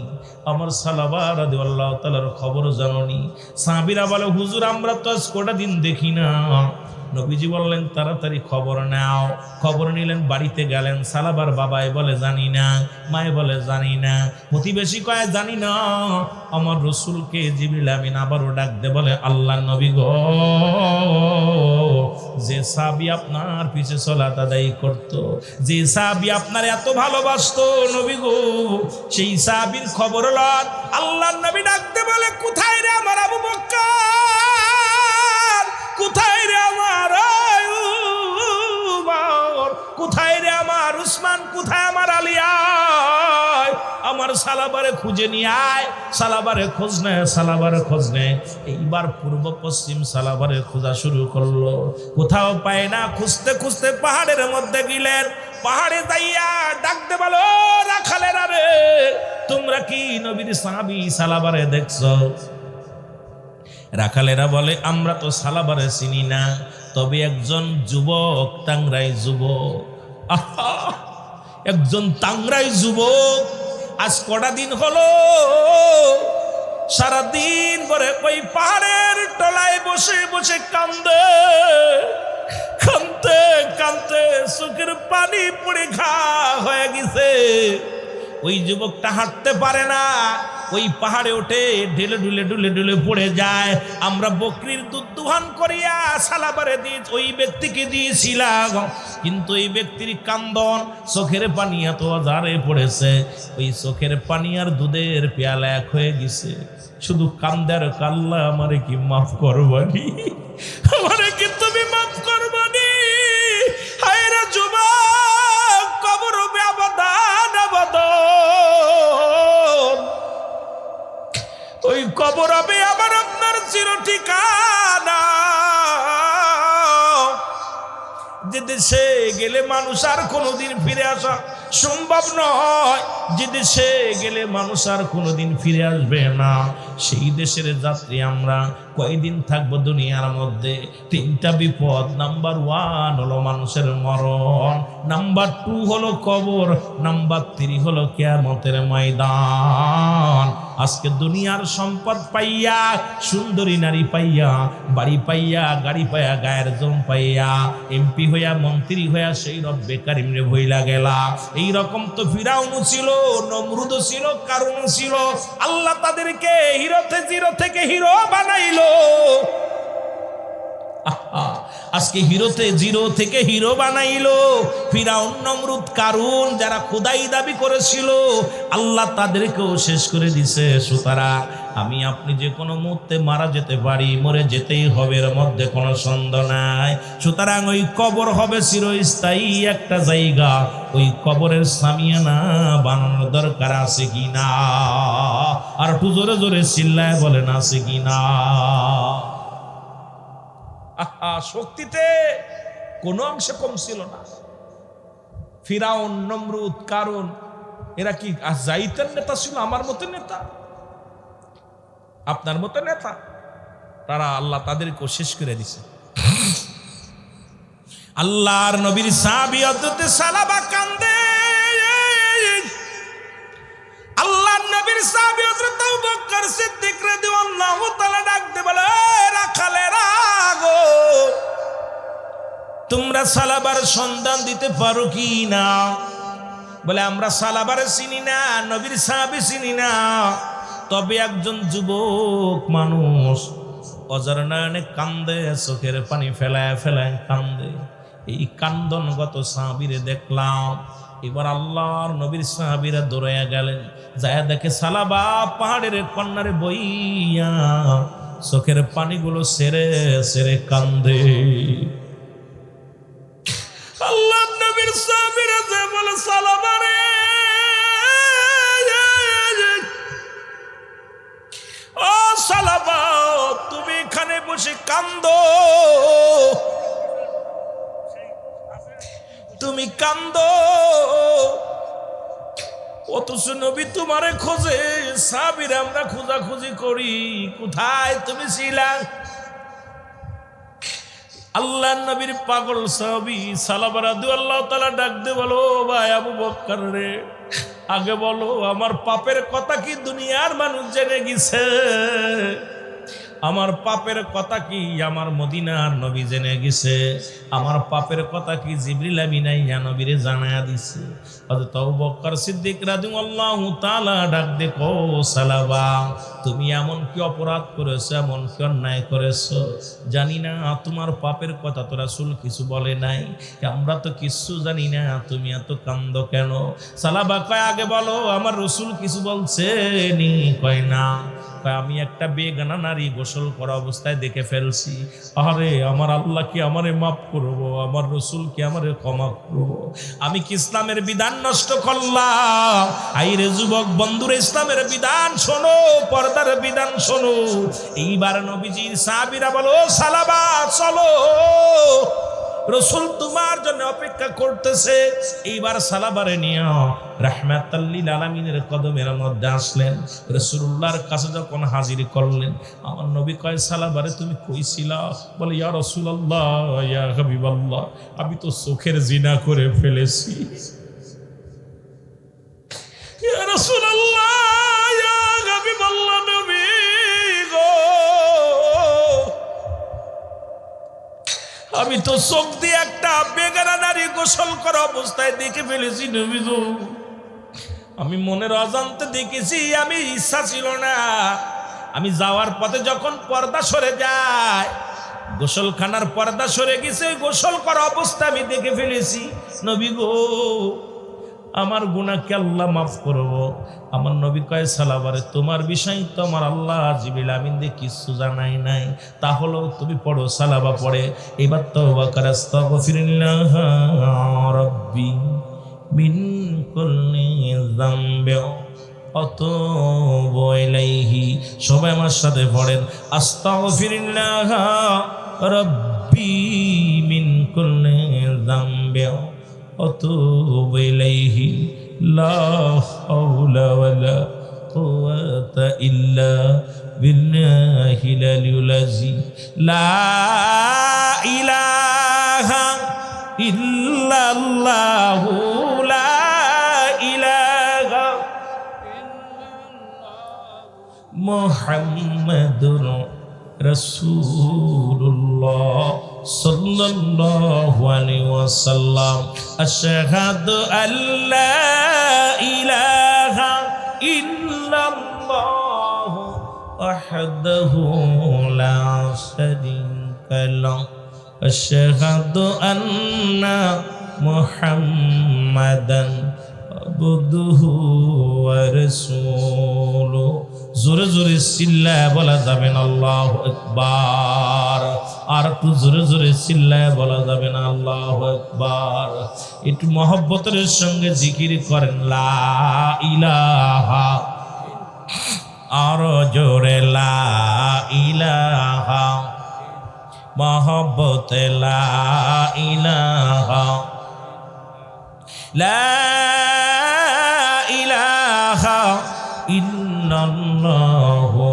S1: আমার সালাবা রাদিয়াল্লাহু তাআলার খবর জানোনি? সাহাবীরা বলে, হুজুর আমরা তো আজ কটা দিন দেখি না। নবীজি বললেন, তাড়াতাড়ি খবর নাও। খবর নিলেন, বাড়িতে গেলেন। সালাবার বাবাই বলে জানি না, মায়ে বলে জানি না, প্রতিবেশী কয় জানি না। আমার রসুলকে জিবরিল আমিন আবারও ডাক দে বলে, আল্লাহ নবী গো, যে সাহাবী আপনার পিছে সালাত আদায় করত, যে সাহাবী আপনার এত ভালোবাসতো নবী গো, সেই সাহাবীর খবর লন। আল্লাহ নবী ডাক দে বলে, কোথায় রে আমার আবু বকর, কোথায় রে আমার উমর, কোথায় রে আমার উসমান, কোথায় আমার আলিয়া, আমার সালাবারে খুঁজে নিয়ে আয়। সালাবারে খোঁজ নেয়, সালাবারে খোঁজ নেয়। এইবার পূর্ব পশ্চিম সালাবারে খোঁজা শুরু করলো, কোথাও পায় না। খুঁজতে খুঁজতে পাহাড়ের মধ্যে গেলেন। পাহাড়ে যাইয়া ডাকতে বলো, রাখালেরা রে, তোমরা কি নবীর সাহাবী সালাবারে দেখছো? রাখালেরা বলে, আমরা তো সালাবারে চিনি না, তবে একজন যুবক, টাংরাই যুবক, আহা, একজন টাংরাই যুবক আজ কটা দিন হলো সারাদিন পরে ওই পাহাড়ের তলায় বসে বসে কান্দে, কান্দতে কান্দতে চোখের পানি পড়ে ঘা হয়ে গেছে। ওই যুবকটা হাঁটতে পারে না, ওই পাহাড়ে ওঠে, ঢেলে ঢুলে ঢুলে ঢুলে পড়ে যায়। আমরা বকরির দুধ দুহান করিয়া সালাবারে দিয়ে ওই ব্যক্তিকে দিয়েছিলাম, কিন্তু এই ব্যক্তির কান্দন, চোখের পানি এত আজারে পড়েছে, ওই চোখের পানি আর দুধের পেয়ালা এক হয়ে গেছে। শুধু কান্দার কাল্লা, আমারে কি মাফ করবানি? আমারে কি তুমি মাফ করবানি? হায়রে যুবক, কবর হবে আবাদান আবাদন। ওই কবর হবে আমার আপনার চির ঠিকানা। যে দেশে গেলে মানুষ আর কোনোদিন ফিরে আসা সম্ভব নয়, যে দেশে গেলে মানুষ আর কোনোদিন ফিরে আসবে না, সেই দেশের যাত্রী আমরা। কয়দিন থাকবো দুনিয়ার মধ্যে? তিনটা বিপদ। নাম্বার 1 হলো মানুষের মরণ, নাম্বার 2 হলো কবর, নাম্বার 3 হলো কিয়ামতের ময়দান। আজকে দুনিয়ার সম্পদ পাইয়া, সুন্দরী নারী পাইয়া, বাড়ি পাইয়া, গাড়ি পাইয়া, গায়ের জম পাইয়া, এমপি হইয়া, মন্ত্রী হইয়া সেই রব্বে কারিম রে ভইলা গেলা। এই রকম তো ফিরাউন ছিল, নমরুদ ছিল, কারুন ছিল। আল্লাহ তাদেরকে জিরো থেকে হিরো বানাইলো। আজকে জিরো থেকে হিরো বানাইলো। ফিরাউন, নমরুদ, কারুন যারা খোদাই দাবি করেছিল, আল্লাহ তাদেরকেও শেষ করে দিছে। সুতরাং আমি আপনি যে কোনো মুহূর্তে মারা যেতে পারি, মরে যেতেই হবে, এর মধ্যে কোনো সন্দেহ নাই। সুতরাং ওই কবর হবে চিরস্থায়ী একটা জায়গা। ওই কবরের সামিয়ানা বানানোর দরকার আছে কিনা? আর একটু জোরে জোরে চিল্লায় বলেন আছে কিনা? শক্তিতে কোনো অংশে কম ছিল না। ফিরাউন, নমরুদ, কারুন এরা কি জাইতের নেতা ছিল? আমার মতো নেতা, আপনার মতো নেতা? তারা আল্লাহ তাদেরকে শেষ করে দিছে। আল্লাহর নবীর সাহাবী হযরত সালাবা কান্দে। আল্লাহর নবীর সাহাবী হযরত আবু বকর সিদ্দিক রাদিয়াল্লাহু তাআলা ডাকতে বলে, রাখালেরা গো, তোমরা সালাবার সন্ধান দিতে পারো কি না? বলে, আমরা সালাবার চিনি না, নবীর সাহাবী চিনি না, তবে একজন যুবক মানুষ অজার নয়নে কান্দে, চোখের পানি ফেলায় ফেলায় কান্দে। এই কান্দনগত সাহাবীরে দেখলাম। এবার আল্লাহর নবীর সাহাবীরা দৌড়াইয়া গেলেন, যায় দেখে সালাবা পাহাড়ের কন্যারে বইয়া চোখের পানিগুলো সেরে সেরে কান্দে। আল্লাহর নবীর সাহাবীরা যে বলে, সালাবা রে, ও সালাবা, তুমি এখানে বসে কান্দো, তুমি কান্দো, অথচ নবী তোমারে খোঁজে, সাহাবীরা আমরা খোঁজাখুঁজি করি, কোথায় তুমি ছিলা? আল্লাহর নবীর পাগল সাহাবী সালাবা রাদিয়াল্লাহু তাআলা ডাক দে বলো, ভাই আবু বকর রে, আগে বলো আমার পাপের কথা কি দুনিয়ার মানুষ জেনে গেছে? আমার পাপের কথা কি আমার মদিনার নবী জেনে গেছে? আমার পাপের কথা কি জিবরিল আমিন আইয়া নবীরে জানায়া দিছে? হযরত আবু বকর সিদ্দিক রাদিয়াল্লাহু তাআলা ডাক দে কো, সালাবা, তুমি এমন কি অপরাধ করেছো, এমন কি অন্যায় করেছো? জানি না, তোমার পাপের কথা তো রাসূল কিছু বলে নাই, আমরা তো কিছু জানি না, তুমি এত কান্দো কেন? সালাবা কয়, আগে বলো আমার রাসূল কিছু বলছেনি? কয় না। আমি একটা বেগানা নারী গোসল করা অবস্থায় দেখে ফেলছি। আরে আমার আল্লাহ কি আমারে মাফ করবো? আমার রসুল কি আমারে ক্ষমা করবো? আমি কি ইসলামের বিধান নষ্ট করলাম? আইরে যুবক বন্ধুরা, ইসলামের বিধান শোনো, পর্দার বিধান শোনো। এইবার নবীজির সাহাবীরা বলো, সালাবা চলো, রসুল তোমার জন্য অপেক্ষা করতেছে। এইবার সালাবারে নিয়ে রাহমাতাল লিল আলামিনের কদমের মধ্যে আসলেন। রাসূলুল্লাহর কাছে যখন হাজির করলেন, আমার নবী কয়, সালাবারে তুমি কইছিলা? বলে, ইয়া রাসূলুল্লাহ, ইয়া হাবিবাল্লাহ, আমি তো চোখের জিনা করে ফেলেছি। ইয়া রাসূলুল্লাহ, ইয়া হাবিবাল্লাহ, নবী গো, আমি তো চোখ দিয়ে একটা বেগানা নারী গোসল করা অবস্থায় দেখে ফেলেছি। নবী গো, আমি মনের অজান্তে দেখেছি, আমি ইচ্ছা ছিল না। আমি যাওয়ার পথে যখন পর্দা সরে যায়, গোসলখানার পর্দা সরে গেছে, ওই গোসল করা অবস্থা আমি দেখে ফেলেছি। নবী গো, আমার গুনাহকে আল্লাহ মাফ করবো। আমার নবী কয় সালাবারে, তোমার বিষয় তো আমার আল্লাহ জিবরিল আমিন দিয়ে কিছু জানাই নাই, তাহলেও তুমি পড়ো। সালাবা পড়ে এবার তওবা করে আস্তাগফিরুল্লাহ রাব্বি মিন কুল্লি যামবি আতুবু ইলাইহি। সবাই আমার সাথে পড়েন আস্তাগফিরুল্লাহ রাব্বি মিন কুল্লি যামবি আতুবু ইলাইহি লা হাওলা ওয়ালা কুওয়াতা ইল্লা বিল্লাহিল আলিয়্যিল আযীম। লা ইলাহা ইল্লাল্লাহু লা ইলাহা মুহাম্মাদুর রাসূলুল্লাহ সাল্লাল্লাহু আলাইহি ওয়াসাল্লাম। আশহাদু আল্লা ইলাহা ইল্লাল্লাহু ওয়াহদাহু লা শারীকা লাহু আশহাদু আন্না মুহাম্মাদান আবদুহু ওয়া রাসূলুহু। জোরে জোরে চিল্লায় বলা যাবে না আল্লাহু আকবার। আর একটু জোরে জোরে চিল্লায় বলা যাবে না আল্লাহু আকবার। একটু মহব্বতের সঙ্গে জিকির করেন লা ইলাহা, আর জোরে লা ইলাহা, মহব্বতে লা ইলাহা, লা ইলাহা ইল্লাল্লাহু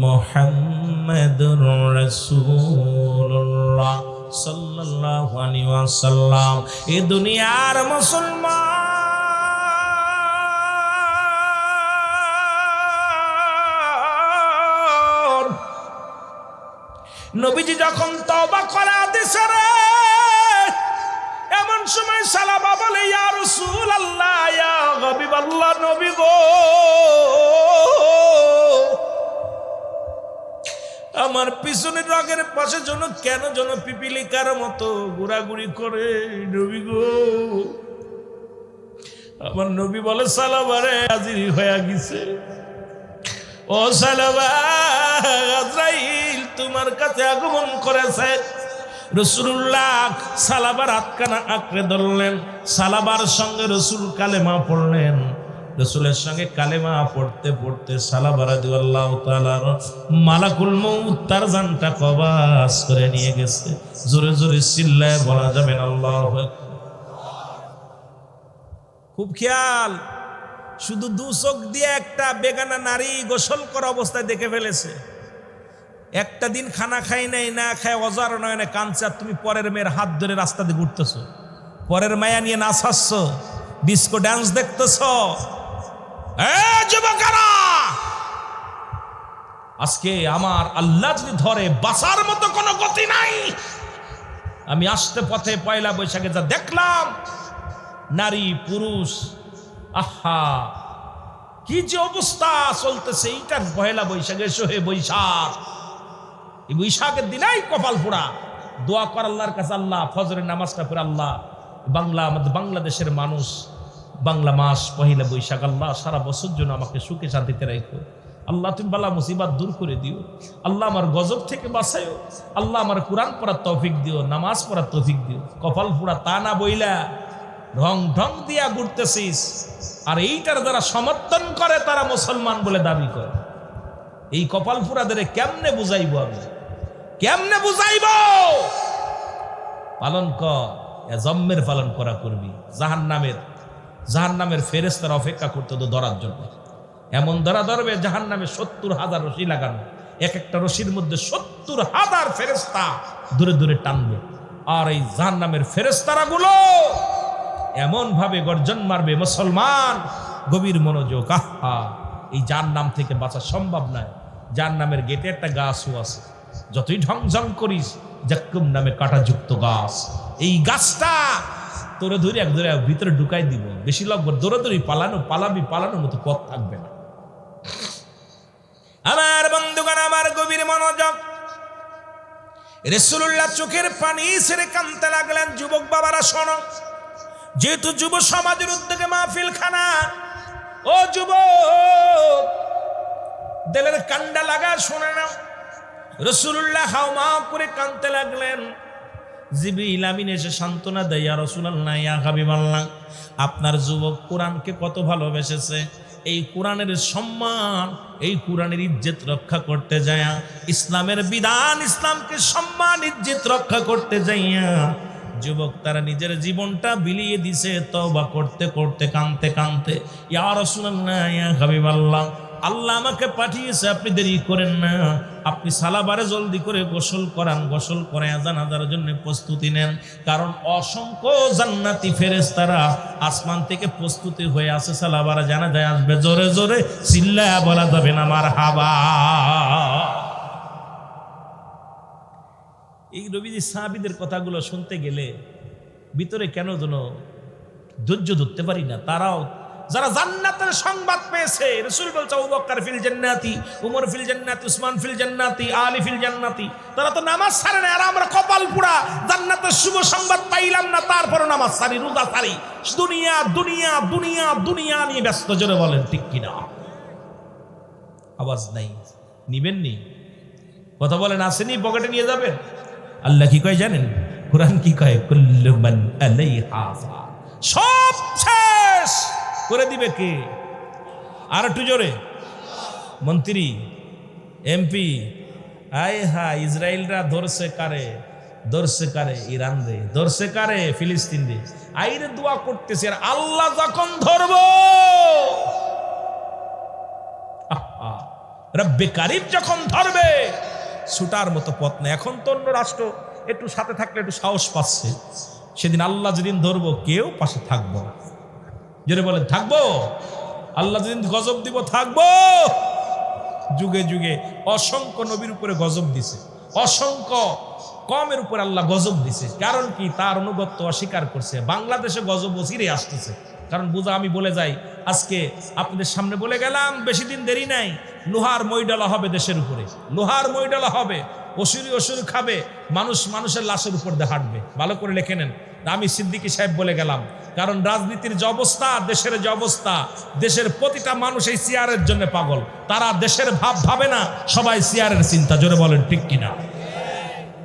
S1: মুহাম্মাদুর রাসূলুল্লাহ সাল্লাল্লাহু আলাইহি ওয়াসাল্লাম। এই দুনিয়ার মুসলমান নবীজি যখন তওবা করা দিছে রে, এমন সময় সালাবা বলে ইয়া রাসূলুল্লাহ, ইয়া হাবিবাল্লাহ, নবী গো, আমার পিছনের রগের পাশে কেন পিপিলিকার মতো ঘোরাঘুরি করে নবী গো। আমার নবী বলে সালাবারে হাজির হয়ে গেছে। ও সালাবা, আজরাইল তোমার কাছে আগমন করেছে। রাসূলুল্লাহ সালাবার হাতখানা আঁকড়ে ধরলেন। সালাবার সঙ্গে রাসূল কালেমা পড়লেন। রাসূলের সঙ্গে কালেমা পড়তে পড়তে সালাবা রাদিয়াল্লাহু তাআলা মালাকুল মউত তার জানটা কবাজ করে নিয়ে গেছে। জোরে জোরে চিল্লায় বলা যাবে না আল্লাহু আকবার। খুব খেয়াল, শুধু দু চোখ দিয়ে একটা বেগানা নারী গোসল করা অবস্থায় দেখে ফেলেছে। একটা দিন খানা খাই নাই, না খায় অজার নয় না কাঁদছে, আর তুমি পরের মেয়ের হাত ধরে রাস্তা দিয়ে ঘুরতেছো, পরের মায়া নিয়ে নাচাচ্ছ, ডিস্কো ডান্স দেখতেছ। যুবকেরা, আজকে আমার আল্লাহ যদি ধরে বাঁচার মতো কোনো গতি নাই। আমি আসতে পথে পয়লা বৈশাখে যা দেখলাম, নারী পুরুষ, আহা কি যে অবস্থা চলতেছে। এইটার পয়লা বৈশাখে সোহে বৈশাখ, এই বৈশাখের দিনেই কপাল পোড়া। দোয়া কর আল্লাহর কাছে, আল্লাহ ফজরের নামাজটা পড়ে আল্লাহ আমাদের বাংলাদেশের মানুষ, বাংলা মাস পহিলা বৈশাখ, আল্লাহ সারা বছর জন্য আমাকে সুখে শান্তিতে রাখো। আল্লাহ তুমি বালা মুসিবত দূর করে দিও। আল্লাহ আমার গজব থেকে বাঁচাইও। আল্লাহ আমার কোরআন পড়ার তৌফিক দিও, নামাজ পড়ার তৌফিক দিও। কপাল পোড়া তা না বইলা ঢং ঢং দিয়া ঘুরতেছিস, আর এইটার যারা সমর্থন করে তারা মুসলমান বলে দাবি করে। এই কপাল পোড়াদের কেমনে বুঝাইব আমি, কেমনে বুঝাইব? পালন কর, জম্মের পালন করা করবি। জাহান্নামের ফেরেশতারা অপেক্ষা করতে তো ধরার জন্য। এমন ধরা ধরবে জাহান্নামে 70,000 রশি লাগানো, এক একটা রশির মধ্যে 70,000 ফেরেশতা দূরে দূরে টানবে। আর এই জাহান্নামের ফেরেশতারা গুলো এমন ভাবে গর্জন মারবে, মুসলমান গভীর মনোযোগ। আহা, এই জাহান্নাম থেকে বাঁচা সম্ভব নয়। জাহান্নামের গেটে একটা গাছও আছে, যতই ঢং ঝং করিস, জাক্কুম নামে কাঁটাযুক্ত গাছ। এই গাছটা তোরে ধরে এক ধরে ভিতরে ঢুকাই দিব, বেশি লগবর দৌড়াদৌড়ি পালানোর মতো পথ থাকবে না। আমার বন্ধুগণ, আমার গভীর মনোযোগ, রাসূলুল্লাহ চোখের পানি ছেড়ে কাঁদতে লাগলেন। যুবক বাবারা শোনো, যেহেতু যুব সমাজের উদ্যোগে মাহফিল খানা, ও যুবক দিলের কান্ডা লাগা শুনে নাও। রাসূলুল্লাহ হাওমাও করে কাঁদতে লাগলেন। জিবরিল আমিন এসে সান্ত্বনা দেয়, ইয়া রাসূলুল্লাহ, ইয়া হাবিবাল্লাহ, আপনার যুবক কোরআনকে কত ভালোবেসেছে, এই কোরআনের সম্মান, এই কোরআনের ইজ্জত রক্ষা করতে যায়, ইসলামের বিধান, ইসলামকে সম্মান ইজ্জত রক্ষা করতে যাইয়া যুবক তারা নিজের জীবনটা বিলিয়ে দিছে। তওবা করতে করতে কাঁদতে কাঁদতে, ইয়া রাসূলুল্লাহ, ইয়া হাবিবাল্লাহ, আল্লাহ আমাকে পাঠিয়েছে, আপনি দেরি করেন না, আপনি সালাবারে জলদি করে গোসল করান, গোসল করে জানাজার জন্য প্রস্তুতি নেন, কারণ অসংখ্য জান্নাতি ফেরেশতারা আসমান থেকে প্রস্তুতি হয়ে আছে, সালাবারে জানাজায় আসবে। জোরে জোরে চিল্লায়া বলা যাবে না মারহাবা। এই নবীজি সাহাবীদের কথাগুলো শুনতে গেলে ভিতরে কেন যেন ধৈর্য ধরতে পারি না। তারাও যারা জান্নাতের সংবাদ পেয়েছে, রাসূল বলছে আবু বকর ফিল জান্নাতি, উমর ফিল জান্নাতি, উসমান ফিল জান্নাতি, আলী ফিল জান্নাতি, তারা তো নামাজ ছাড়ে না। আর আমরা কপাল পুরা জান্নাতের শুভ সংবাদ পাইলাম না, তারপরে নামাজ ছাড়ি, রোজা ছাড়ি, দুনিয়া দুনিয়া দুনিয়া দুনিয়া নিয়ে ব্যস্ত। জোরে বলেন ঠিক কিনা? আওয়াজ নাই, নিবেন নি? কথা বলেন, আসেনি পকেটে নিয়ে যাবেন? আল্লাহ কি কয় জানেন? কোরআন কি কয়? কুল্লু মান আলাইহা ফান, সব শেষ করে দিবে কে? আর একটু জোরে, মন্ত্রী, এমপি। আয় হা, ইসরায়েলরা ধরছে কারে? ধরছে কারে? ইরান রে। ধরছে কারে? ফিলিস্তিন রে। আইরে দোয়া করতেছে, আর আল্লাহ যখন ধরব, রব্বে কারিম যখন ধরবে, ছুটার মতো পথ নেই। এখন তো অন্য রাষ্ট্র একটু সাথে থাকলে একটু সাহস পাচ্ছে, সেদিন আল্লাহ যেদিন ধরবো কেউ পাশে থাকবো না। জোরে বলেন থাকবো? আল্লাহ যেদিন গজব দিব থাকবো। যুগে যুগে অসংখ্য নবীর উপরে গজব দিছে, অসংখ্য কমের উপর আল্লাহ গজব দিছে। কারণ কি? তার অনুগত্য অস্বীকার করছে। বাংলাদেশে গজব অচিরে আসতেছে, কারণ বুঝা আমি বলে যাই, আজকে আপনাদের সামনে বলে গেলাম, বেশি দিন দেরি নাই, লোহার মই ডালা হবে দেশের উপরে, লোহার মই ডালা হবে, অসুরি অসুর খাবে, মানুষ মানুষের লাশের উপর দিয়ে হাঁটবে। ভালো করে লিখে নেন, আমি সিদ্দিকী সাহেব বলে গেলাম। কারণ রাজনীতির যে অবস্থা, দেশের যে অবস্থা, দেশের প্রতিটা মানুষ এই চেয়ারের জন্য পাগল। তারা দেশের ভাবে না, সবাই চেয়ারের চিন্তা। জোরে বলেন ঠিক কিনা?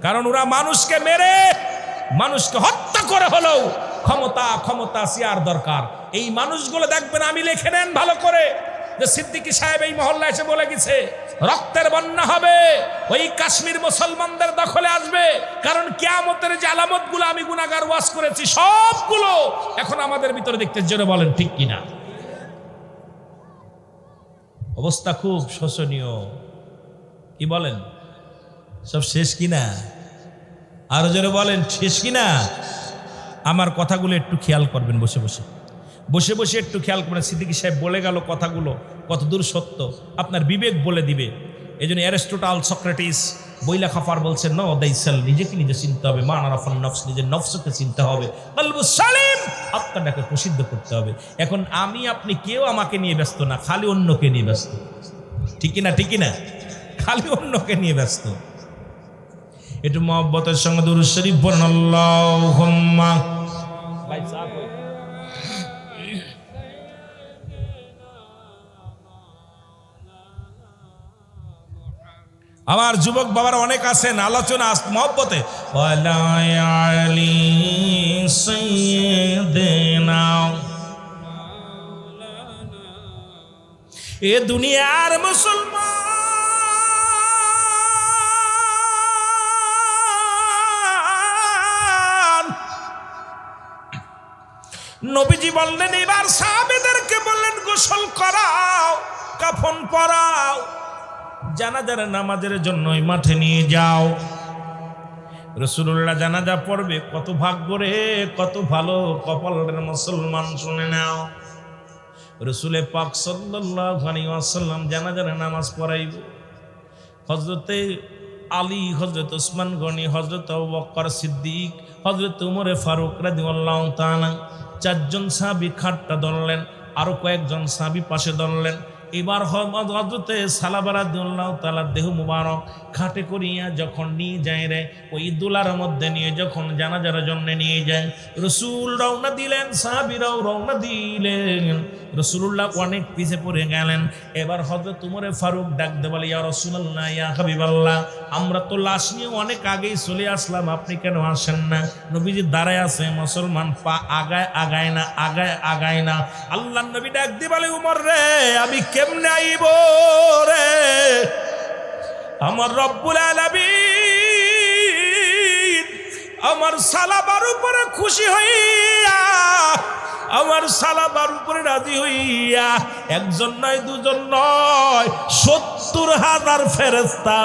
S1: কারণ ওরা মানুষকে মেরে, মানুষকে হত্যা করে হলেও ক্ষমতা ক্ষমতা চেয়ার দরকার। এই মানুষগুলো দেখবেন, আমি লিখে নেন ভালো করে, যে সিদ্দিকী সাহেব এই মহল্লা এসে বলে গেছে রক্তের বন্যা হবে, ওই কাশ্মীর মুসলমানদের দখলে আসবে। কারণ কিয়ামতের যে আলামতগুলো আমি গুনাহগার ওয়াজ করেছি, সবগুলো এখন আমাদের ভিতরে দেখতে। জোরে বলেন ঠিক কিনা? অবস্থা খুব শোচনীয়। কি বলেন? সব শেষ কিনা? আরো জোরে বলেন শেষ কিনা? আমার কথাগুলো একটু খেয়াল করবেন, বসে বসে বসে বসে একটু খেয়াল করবেন। সিদ্দিকী সাহেব বলে গেল কথাগুলো কত দূর সত্য, আপনার বিবেক বলে দিবে। এই জন্য অ্যারিস্টটল, সক্রেটিস বইলা খাফার বলছেন, নো দাইসাল, নিজেকে নিজে চিনতে হবে, মান আরাফান নফস, নিজের নফসকে চিনতে হবে, কলবুস সালিম, আত্মাটাকে প্রসিদ্ধ করতে হবে। এখন আমি আপনি কেউ আমাকে নিয়ে ব্যস্ত না, খালি অন্যকে নিয়ে ব্যস্ত। ঠিক না? ঠিক না? খালি অন্যকে নিয়ে ব্যস্ত। একটু মহব্বতের সঙ্গে দুরূদ শরীফ পড়ুন। আল্লাহুম্মা আমার যুবক বাবার অনেক আছেন, আলোচনা মহব্বতে। এ দুনিয়ার মুসলমান, নবীজি বললেন, এবার সাহাবীদেরকে বললেন গোসল করাও, কাফন পরাও, জানাজার নামাজের জন্য মাঠে নিয়ে যাও। রাসূলুল্লাহ জানাজা পড়বে, কত ভাগ্য রে, কত ভালো কপালের মুসলমান। শুনে নাও, রাসূল পাক সাল্লাল্লাহু আলাইহি ওয়াসাল্লাম জানাজার নামাজ পড়াইব। হযরতে আলী, হযরত ওসমান গনি, হযরত আবু বকর সিদ্দিক, হযরত উমর ফারুক রাদিয়াল্লাহু তাআলা, চারজন সাহাবী খাটটা ধরলেন, আরো কয়েকজন সাহাবী পাশে ধরলেন। এবার হযরতে সালাবা রাদিয়াল্লাহু তাআলার দেহ মুবারক খাটে করিয়া যখন নিয়ে যায় রে, ওই দুলার মধ্যে নিয়ে যখন জানাজার জন্য নিয়ে যায়, রাসূল রওনা দিলেন, সাহাবীরাও রওনা দিলেন। রাসূলুল্লাহ অনেক পিছে পড়ে গেলেন। এবার হযরত উমর ফারুক ডাক দিয়ে বলে, ইয়া রাসূলুল্লাহ, ইয়া হাবিবাল্লাহ, আমরা তো লাশ নিয়ে অনেক আগেই চলে আসলাম, আপনি কেন আসেন না? নবীজি দাঁড়ায় আছে, মুসলমান পা আগায় না। আল্লাহর নবী ডাক দিয়ে বলে, উমর রে, আমি কেমনে আইব রে? আমার রব্বুল আলামিন আমার সালাবার উপরে খুশি হইয়া, আমার সালাবার উপরে রাজি হইয়া, একজন নয়, দুজন নয়, ৭০,০০০ ফেরেশতা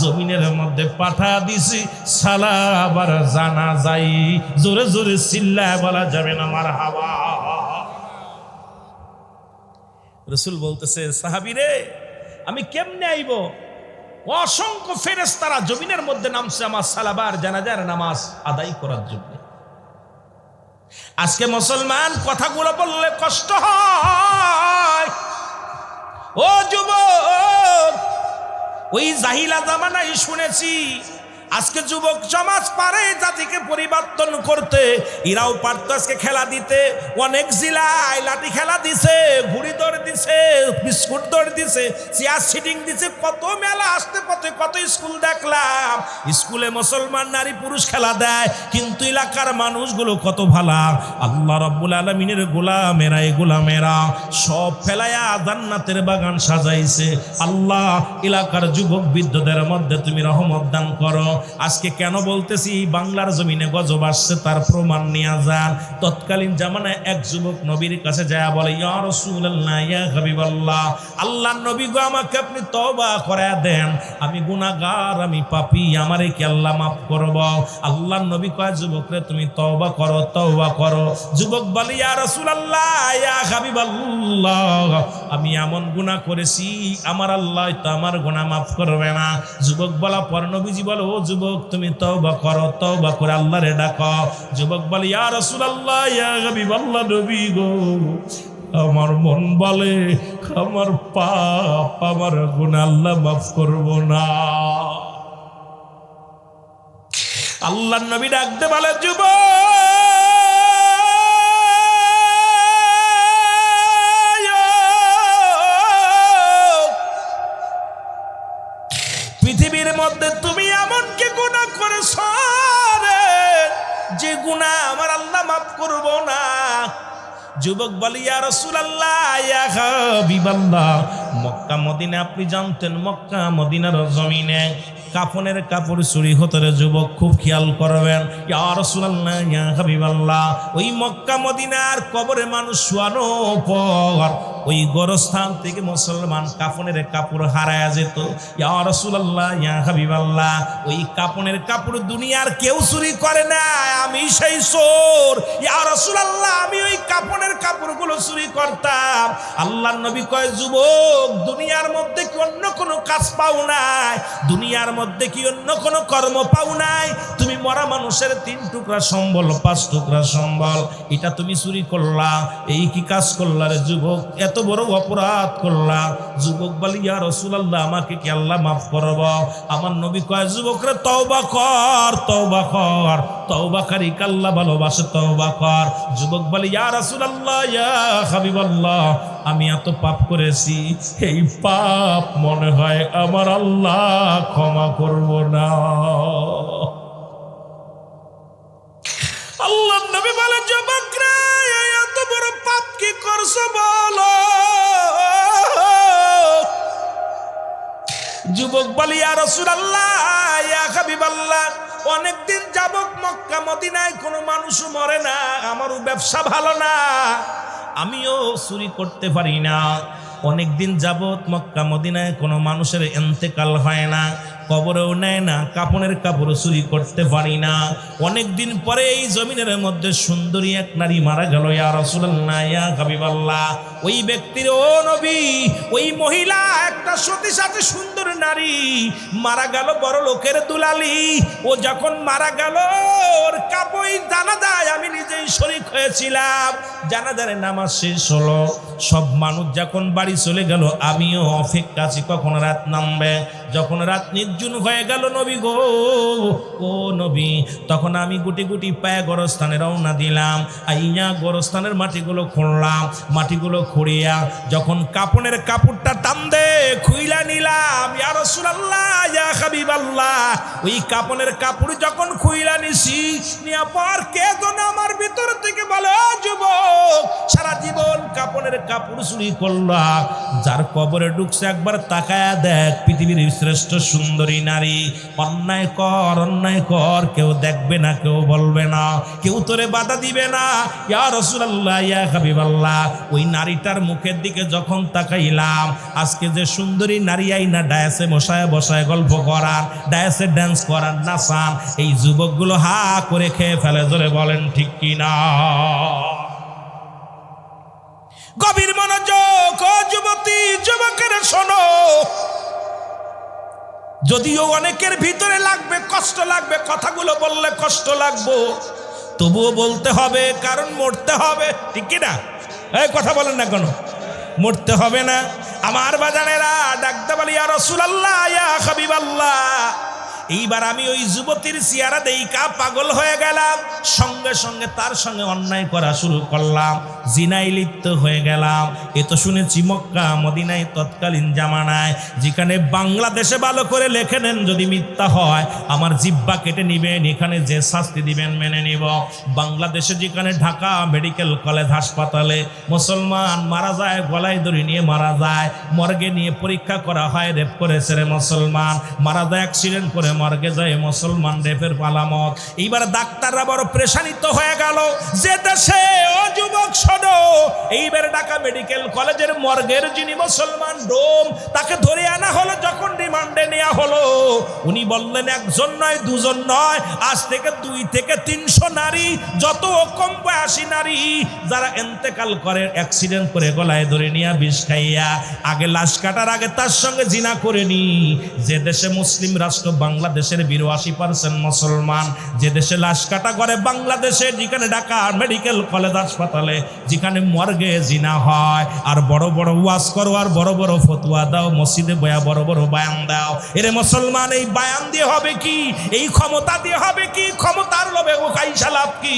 S1: জমিনের মধ্যে পাঠা দিছি সালাবার জানাজাই। জোরে জোরে চিল্লায় বলা যাবে না মারহাবা। রাসূল বলতেছে, সাহাবী রে, আমি কেমনে আইব? অসংখ্য ফেরেশতারা জমিনের মধ্যে নামছে আমার সালাবার জানাজার নামাজ আদায় করার জন্য। আজকে মুসলমান কথাগুলো বললে কষ্ট হয়। ও যুবক, ওই জাহিলা জামানায় শুনেছি, আজকে যুবক সমাজ পারে জাতিকে পরিবর্তন করতে। এরাও পারতো আজকে খেলা দিতে, অনেক জেলায় লাঠি খেলা দিছে, ঘুড়ি দৌড় দিছে, বিস্কুট দৌড় দিছে, চেয়ার সিটিং দিছে, কত মেলা আসতে পথে কত স্কুল দেখলাম। স্কুলে মুসলমান নারী পুরুষ খেলা দেয়, কিন্তু এলাকার মানুষগুলো কত ভালা। আল্লাহ রাব্বুল আলামিনের গোলামেরা, এই গোলামেরা সব ফেলায়া জান্নাতের বাগান সাজাইছে। আল্লাহ এলাকার যুবক বৃদ্ধদের মধ্যে তুমি রহমত দান করো। আজকে কেন বলতেছি, বাংলার জমিনে গজব আসছে তার প্রমাণ নিয়ে যান। তৎকালীন জামানায় এক যুবক নবীর কাছে যায় বলে, ইয়া রাসূলুল্লাহ, ইয়া হাবিবাল্লাহ, আল্লাহর নবী গো, আমাকে আপনি তওবা করে দেন, আমি গুনাহগার, আমি পাপী, আমারে কি আল্লাহ মাফ করব? আল্লাহর নবী কয়, যুবকরে তুমি তওবা করো, তওবা করো। যুবক বলে, ইয়া রাসূলুল্লাহ, ইয়া হাবিবাল্লাহ, আমি এমন গুনাহ করেছি আমার আল্লাহ তো আমার গুনাহ মাফ করবে না। যুবক বলা পর নবীজি বলে, ও যুবক, তুমি তওবা করো, তওবা করে আল্লাহরে ডাকো। যুবক বলে, ইয়া রাসূলুল্লাহ, ইয়া হাবিবাল্লাহ, নবী গো, আমার মন বলে আমার পাপ, আমার গুনাহ আল্লাহ মাফ করব না। আল্লাহর নবী ডাকতে বলে, যুবক, পৃথিবীর মধ্যে তুমি এমন কি গুনাহ করেছ রে, যে গুনাহ আমার আল্লাহ মাফ করব না? যুবক বলে, ইয়া রাসূলুল্লাহ, ইয়া হাবিবাল্লাহ, মক্কা মদিনা আপনি জানতেন, মক্কা মদিনার জমিনে কাফনের কাপড় চুরি হতো রে। যুবক খুব খেয়াল করবেন, ইয়া রাসূলুল্লাহ, ইয়া হাবিবাল্লাহ, ওই মক্কা মদিনার কবরে মানুষ শোয়ানো পর ওই গোরস্থান থেকে মুসলমান কাফনের কাপড় হারায়া যেত। ইয়া রাসূলুল্লাহ, ইয়া হাবিবাল্লাহ, ওই কাফনের কাপড় দুনিয়ার কেউ চুরি করে না, আমি সেই চোর। ইয়া রাসূলুল্লাহ, আমি ওই কাফনের কাপড়গুলো চুরি করতাম। আল্লাহর নবী কয়, যুবক, দুনিয়ার মধ্যে কি অন্য কোনো কাজ পাও নাই? দুনিয়ার মধ্যে কি অন্য কোনো কর্ম পাও নাই? তুমি মরা মানুষের 3 টুকরা সম্বল, 5 টুকরা সম্বল, এটা তুমি চুরি করলা, এই কি কাজ করলা রে যুবক? এত বড় অপরাধ করলা। যুবক বলি, ইয়া রাসূলুল্লাহ, আমাকে কি আল্লাহ মাফ করব? আমার নবী কয়, যুবকরে তওবা কর, তওবা কর, তওবাকারী আল্লাহ ভালোবাসে, তওবা কর। যুবক বলি, ইয়া রাসূলুল্লাহ, ইয়া হাবিবাল্লাহ, আমি এত পাপ করেছি, এই পাপ মনে হয় আমার আল্লাহ ক্ষমা করব না। আল্লাহর নবী বলে, যুবক রে, এত বড় পাপ কি করছো বলো? যুবক বলি, ইয়া রাসূলুল্লাহ, ইয়া হাবিবাল্লাহ, অনেকদিন যাবত মক্কা মদিনায় কোনো মানুষ মরে না, আমারও ব্যবসা ভালো না, আমিও চুরি করতে পারি না। অনেক দিন যাবত মক্কা মদিনায় কোনো মানুষের ইন্তেকাল হয় না, কবরেও নেয় না, কাপনের কাপড় চুরি করতে পারি না। অনেক দিন পরে এই জমিনের মধ্যে সুন্দরী এক নারী মারা গেল, ইয়া রাসূলুল্লাহ ইয়া হাবিবাল্লাহ। ওই ব্যক্তির, ও নবী, ওই মহিলা একটা সতী সাথে সুন্দর নারী মারা গেল, বড় লোকের দুলালি। ও যখন মারা গেল, ওর কাপড় জানাজায় আমি নিজেই শরীক হয়েছিলাম। জানাজার নামাজ শেষ হলো, সব মানুষ যখন বাড়ি চলে গেল, আমিও অপেক্ষা আছি কখন রাত নামবে। যখন রাত নির্জন হয়ে গেল নবী গো, ও নবী, তখন আমি গুটি গুটি পায়ে গোরস্থানে রওনা দিলাম। আইয়া গোরস্থানের মাটিগুলো খুঁড়লাম, মাটিগুলো খুঁড়িয়া যখন কাপনের কাপড়টা টান দে খুইলা নিলাম, ইয়া রাসূলুল্লাহ ইয়া হাবিবাল্লাহ। ওই কাপনের কাপড় যখন খুইলা নিছি, নিয়া পর কে যেন আমার ভিতর থেকে বলে, ও যুবক, সারা জীবন কাপনের কাপড় চুরি করলা, যার কবরে ঢুকছে একবার তাকায়া দেখ, পৃথিবীর শ্রেষ্ঠ সুন্দরী নারী। অন্যায় কর, কেউ দেখবে না, কেউ বলবে না, কেউ তোরে বাধা দিবে না। ইয়া রাসূলুল্লাহ ইয়া হাবিবাল্লাহ। ওই নারীটার মুখের দিকে যখন তাকাইলাম, আজকে যে সুন্দরী নারী আইনা ডায়াসে বসায় বসায় গল্প করার, ডায়াসে ড্যান্স করার, নাচান, এই যুবকগুলো হা করে খেয়ে ফেলে। জোরে বলেন ঠিক কিনা? গভীর মনোযোগ, ও যুবতী যুবকের শোনো। যদিও অনেকের ভিতরে লাগবে, কষ্ট লাগবে, কথাগুলো বললে কষ্ট লাগবে, তবুও বলতে হবে, কারণ মরতে হবে, ঠিক কিনা? এই কথা বলেন না কেন? মরতে হবে না? আমার বাজানেরা ডাকতে বলি, ইয়া রাসূলুল্লাহ ইয়া হাবিবাল্লাহ। এইবার আমি ওই যুবতীর চেহারা দেইকা পাগল হয়ে গেলাম, সঙ্গে সঙ্গে তার সঙ্গে অন্যায় করা শুরু করলাম, জিনায় লিপ্ত হয়ে গেলাম। এ তো শুনেছি মক্কা মদিনায় তৎকালীন জামানায়, যেখানে বাংলাদেশে ভালো করে লেখে নেন, যদি মিথ্যা হয় আমার জিহ্বা কেটে নিবেন, এখানে যে শাস্তি দিবেন মেনে নিব। বাংলাদেশে যেখানে ঢাকা মেডিকেল কলেজ হাসপাতালে মুসলমান মারা যায়, গলায় দড়ি নিয়ে মারা যায়, মর্গে নিয়ে পরীক্ষা করা হয়, রেপ করেছে রে মুসলমান, মারা যায় অ্যাক্সিডেন্ট করে মর্গে যায় মুসলমান, রেপের পালামত। এইবার ডাক্তাররা বড় প্রেশানিত হয়ে গেল, যে দেশে, ও যুবক শোনো, এইবার ঢাকা মেডিকেল কলেজের মর্গের যিনি মুসলমান ডোম, তাকে ধরে আনা হলো, যখন রিমান্ডে নেওয়া হলো, উনি বললেন একজন নয়, দুজন নয়, আজ থেকে 2 থেকে 300 নারী, যত কম বয়সী নারী যারা ইন্তেকাল করে অ্যাক্সিডেন্ট করে গলায় ধরে নিয়ে বিষ খাইয়া, আগে লাশ কাটার আগে তার সঙ্গে জিনা করে নি। যে দেশে মুসলিম রাষ্ট্র বাংলাদেশের 82% মুসলমান, যে দেশে লাশ কাটা করে বাংলাদেশে, যেখানে ঢাকা মেডিকেল কলেজ হাসপাতালে, যেখানে মর্গে জিনা হয়, আর বড় বড় ওয়াজ করো, আর বড় বড় ফতোয়া দাও, মসজিদে বয়া বড় বড় বায়ান দাও। এরে মুসলমান, এই বায়ান দিয়ে হবে কি? এই ক্ষমতা দিয়ে হবে কি? ক্ষমতার লোভে ও খাইসা লাভ কি?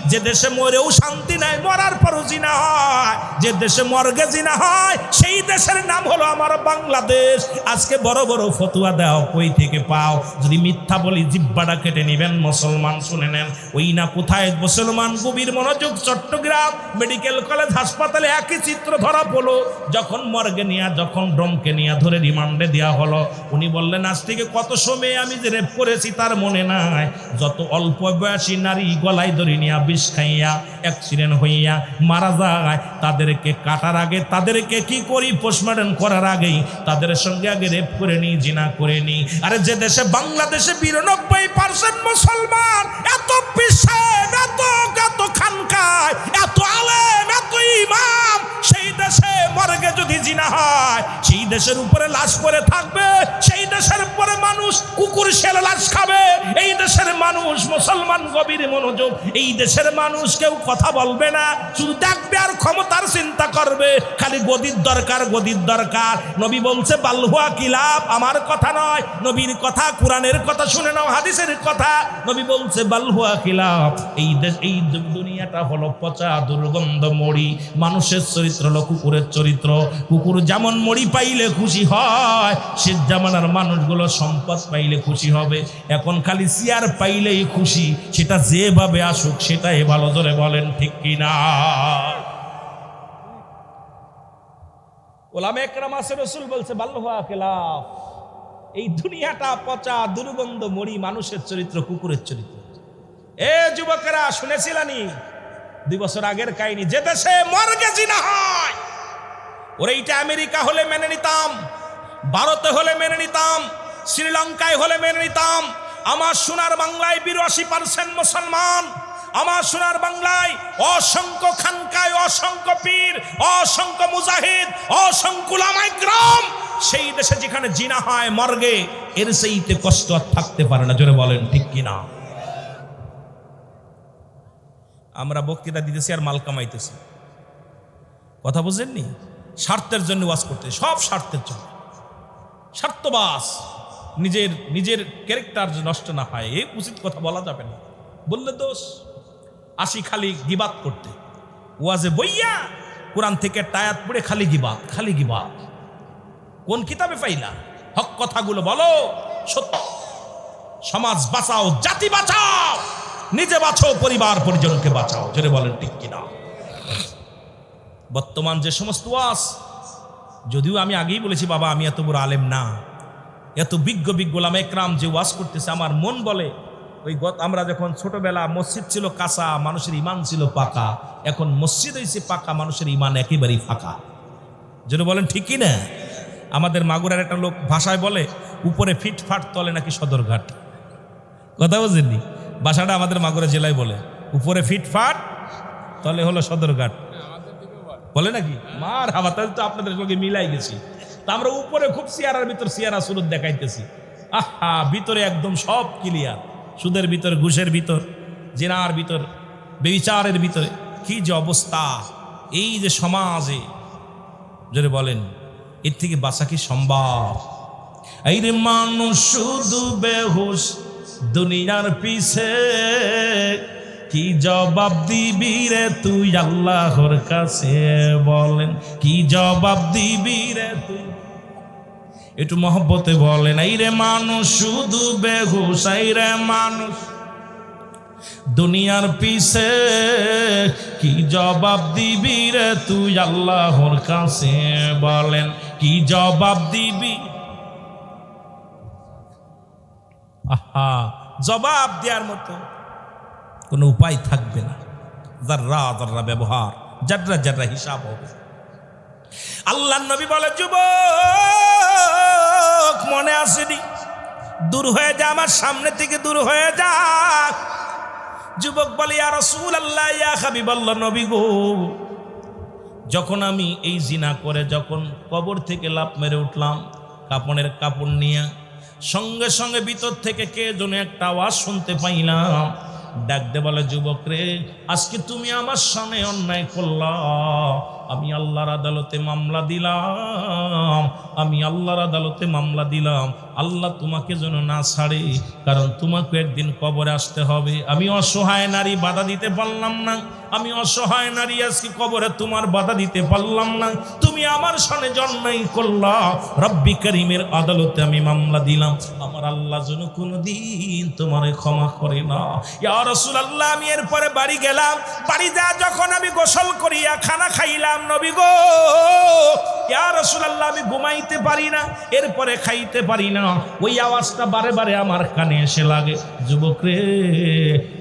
S1: যে দেশে মরেও শান্তি নাই, মরার পরও জিনা হয়, যে দেশে মর্গে জিনা হয়, সেই দেশের নাম হলো আমার বাংলাদেশ। আজকে বড় বড় ফতোয়া দাও, কই থেকে পাও? যদি মিথ্যা বলি জিহ্বাটা কেটে নিবেন। মুসলমান শুনে নেন, ওই না কোথায় মুসলমান, গভীর মনোযোগ, চট্টগ্রাম মেডিকেল কলেজ হাসপাতালে একই চিত্র ধরা পড়লো। যখন মর্গে নিয়ে, যখন ড্রমকে নিয়ে ধরে রিমান্ডে দেওয়া হলো, উনি বললেন, আজ থেকে কত সময় আমি যে রেপ করেছি তার মনে নাই। যত অল্প বয়সী নারী গলায় ধরে নিয়ে বিষ খাইয়া অ্যাক্সিডেন্ট হইয়া মারা যায়, তাদেরকে কাটার আগে, তাদেরকে কি করি, পোস্টমর্টম করার আগেই তাদের সঙ্গে আগে রেপ করে নি, জিনা করে নি। আরে যে দেশে, বাংলাদেশে 92% মুসলমান, এত পিছেন, এত খানকায়, এত আলেম, এত ইমাম, সেই দেশে মর্গে যদি জিনা হয়, সেই দেশের উপরে লাশ পড়ে থাকবে, সেই দেশের উপরে মানুষ কুকুর শেলে লাশ খাবে। এই দেশের মানুষ, মুসলমান গভীর মনোযোগ, এই দেশের মানুষ কেউ কথা বলবে না, শুধু দেখবে আর ক্ষমতার চিন্তা করবে, খালি গদির দরকার, গদির দরকার। নবী বলছে বালহুয়া কিলাব, আমার কথা নয়, নবীর কথা, কোরআনের কথা শুনে নাও, হাদিসের কথা। নবী বলছে বালহুয়া কিলাব, এই দেশ, এই দুনিয়াটা হলো পচা দুর্গন্ধ মরি। মানুষের চরিত্র হলো কুকুরের চরিত্র। কুকুর যেমন মরি পাইলে খুশি হয়, সে জামানার মানুষগুলো সম্পদ পাইলে খুশি হবে। এখন খালি চেয়ার পাইলেই খুশি, সেটা যেভাবে আসুক সেটাই ভালো। ধরে বলেন ঠিক কিনা? ওলামা একরাম আছে, রাসূল বলছে বাল্লুহা খিলাফ, এই দুনিয়াটা পচা দুর্গন্ধ মরি, মানুষের চরিত্র কুকুরের চরিত্র। এ যুবকেরা, শুনেছিলানি 2 বছর আগের কাহিনী, যে দেশে মর্গে জিনা হয়, ওরা এইটা আমেরিকা হলে মেনে নিতাম, ভারতে হলে মেনে নিতাম, শ্রীলঙ্কায় হলে মেনে নিতাম। আমার সোনার বাংলায় 82% মুসলমান। আমার সোনার বাংলায় অসংখ্য খানকায় অসংখ্য পীর, অসংখ্য মুজাহিদ, অসংখ্য উলামায়ে কেরাম। সেই দেশে যেখানে জিনা হয় মর্গে, এর সেইতে কষ্ট আর থাকতে পারে না। জোরে বলেন ঠিক কিনা? আমরা বক্তৃতা দিতেছি আর মাল কামাইতেছি, কথা বুঝেননি? স্বার্থের জন্য ওয়াজ করতে, সব স্বার্থের জন্য, স্বার্থবাস, নিজের ক্যারেক্টার নষ্ট না হয়, এই উচিত কথা বলা যাবে না, বললে দোষ। আসি খালি গিবাত করতে, ওয়াজে বইয়া কোরআন থেকে টায়াত পড়ে খালি গিবাত, খালি গিবাত। কোন কিতাবে পাইলা? হক কথাগুলো বলো, সত্য। সমাজ বাঁচাও, জাতি বাঁচাও, নিজে বাঁচাও, পরিবার পরিজনকে বাঁচাও। জোরে বলেন ঠিক কিনা? বর্তমান যে সমস্ত ওয়াজ, যদিও আমি আগেই বলেছি বাবা আমি এত বড় আলেম না, এত বিজ্ঞ ওলামায়ে কেরাম যে ওয়াজ করতেছে, আমার মন বলে ওই আমরা যখন ছোটবেলা মসজিদ ছিল কাঁচা, মানুষের ইমান ছিল পাকা, এখন মসজিদ হয়েছে পাকা, মানুষের ইমান একেবারেই ফাঁকা। যেন বলেন ঠিক কি না? আমাদের মাগুরার একটা লোক ভাষায় বলে উপরে ফিটফাট তলে নাকি সদরঘাট, কথা বুঝেননি? ভাষাটা আমাদের মাগুরা জেলায় বলে উপরে ফিটফাট তলে হলো সদরঘাট, বলে নাকি? মার হাবা, তাহলে তো আপনাদের সঙ্গে মিলাই গেছি। তা আমরা উপরে খুব সিয়ারার ভিতর সিয়ারা সুরত দেখাইতেছি, আহা ভিতরে একদম সব ক্লিয়ার। সুদের ভিতর, ঘুষের ভিতর, জিনার ভিতর, বেবিচারের ভিতরে কি যে অবস্থা, এই যে সমাজে, যদি বলেন এর থেকে বাঁচা কি সম্ভব? এই রে মানুষ শুধু বেহুশ দুনিয়ার পিছে, কি জবাব দিবি রে তুই আল্লাহর কাছে? বলেন কি জবাব দিবি রে তুই? একটু মহব্বতে বলেন, এই রে মানুষ শুধু বেহুশ, এই রে মানুষ দুনিয়ার পিছে, কি জবাব দিবি রে তুই আল্লাহর কাছে? বলেন কি জবাব দিবি? আহা, জবাব দেওয়ার মতো কোনো উপায় থাকবে না। যাররা যাররা ব্যবহার, যাররা যাররা হিসাব হবে। আল্লাহর নবী বলে, যুবক মনে আসেনি? দূর হয়ে যা, আমার সামনে থেকে দূর হয়ে যা। যুবক বলে, ইয়া রাসূলুল্লাহ, ইয়া হাবিবাল্লাহ, নবী গো, যখন আমি এই জিনা করে যখন কবর থেকে লাফ মেরে উঠলাম কাপড়ের কাপড় নিয়ে, সঙ্গে সঙ্গে ভিতর থেকে কে যেন একটা আওয়াজ শুনতে পাইলাম, ডাক দে বলে, যুবক রে, আজকে তুমি আমার সামনে অন্যায় করলা, আমি আল্লাহর আদালতে মামলা দিলাম, আমি আল্লাহর আদালতে মামলা দিলাম। আল্লাহ তোমাকে যেন না ছাড়ে, কারণ তোমাকে একদিন কবরে আসতে হবে। আমি অসহায় নারী, বাধা দিতে পারলাম না। আমি অসহায় নারী, আজকে কবরে তোমার বাধা দিতে পারলাম না। তুমি আমার সামনে অন্যায় করলা, রব্বি করিমের আদালতে আমি মামলা দিলাম। আমার আল্লাহ যেন কোনোদিন তোমারে ক্ষমা করে না। ইয়া রাসূলুল্লাহ, আমি এরপরে বাড়ি গেলাম। বাড়ি যা যখন আমি গোসল করিয়া খানা খাইলাম, নবী গো, ইয়া রাসূলুল্লাহ, আমি ঘুমাইতে পারি না, এরপরে খাইতে পারি না। ওই আওয়াজটা বারে বারে আমার কানে এসে লাগে, যুবক রে,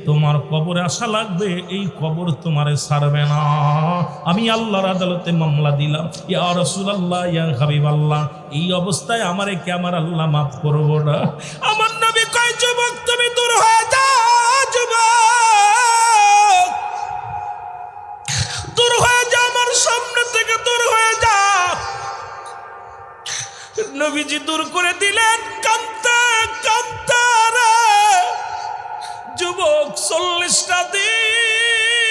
S1: তোমার কবরে আসা লাগবে, এই কবর তোমারে ছাড়বে না। আমি আল্লাহর আদালতে মামলা দিলাম। ইয়া রাসূলুল্লাহ, ইয়া হাবিবাল্লাহ, এই অবস্থায় আমারে কি আমার আল্লাহ মাফ করবো না? আমার নবী কয়, যুবক তুমি দূর হয়ে যাও, যুবক দূর হয়ে যা, আমার সামনে থেকে দূর হয়ে যা। নবীজি দূর করে দিলেন, কাঁদতে কাঁদতে রে যুবক 40টা দিন,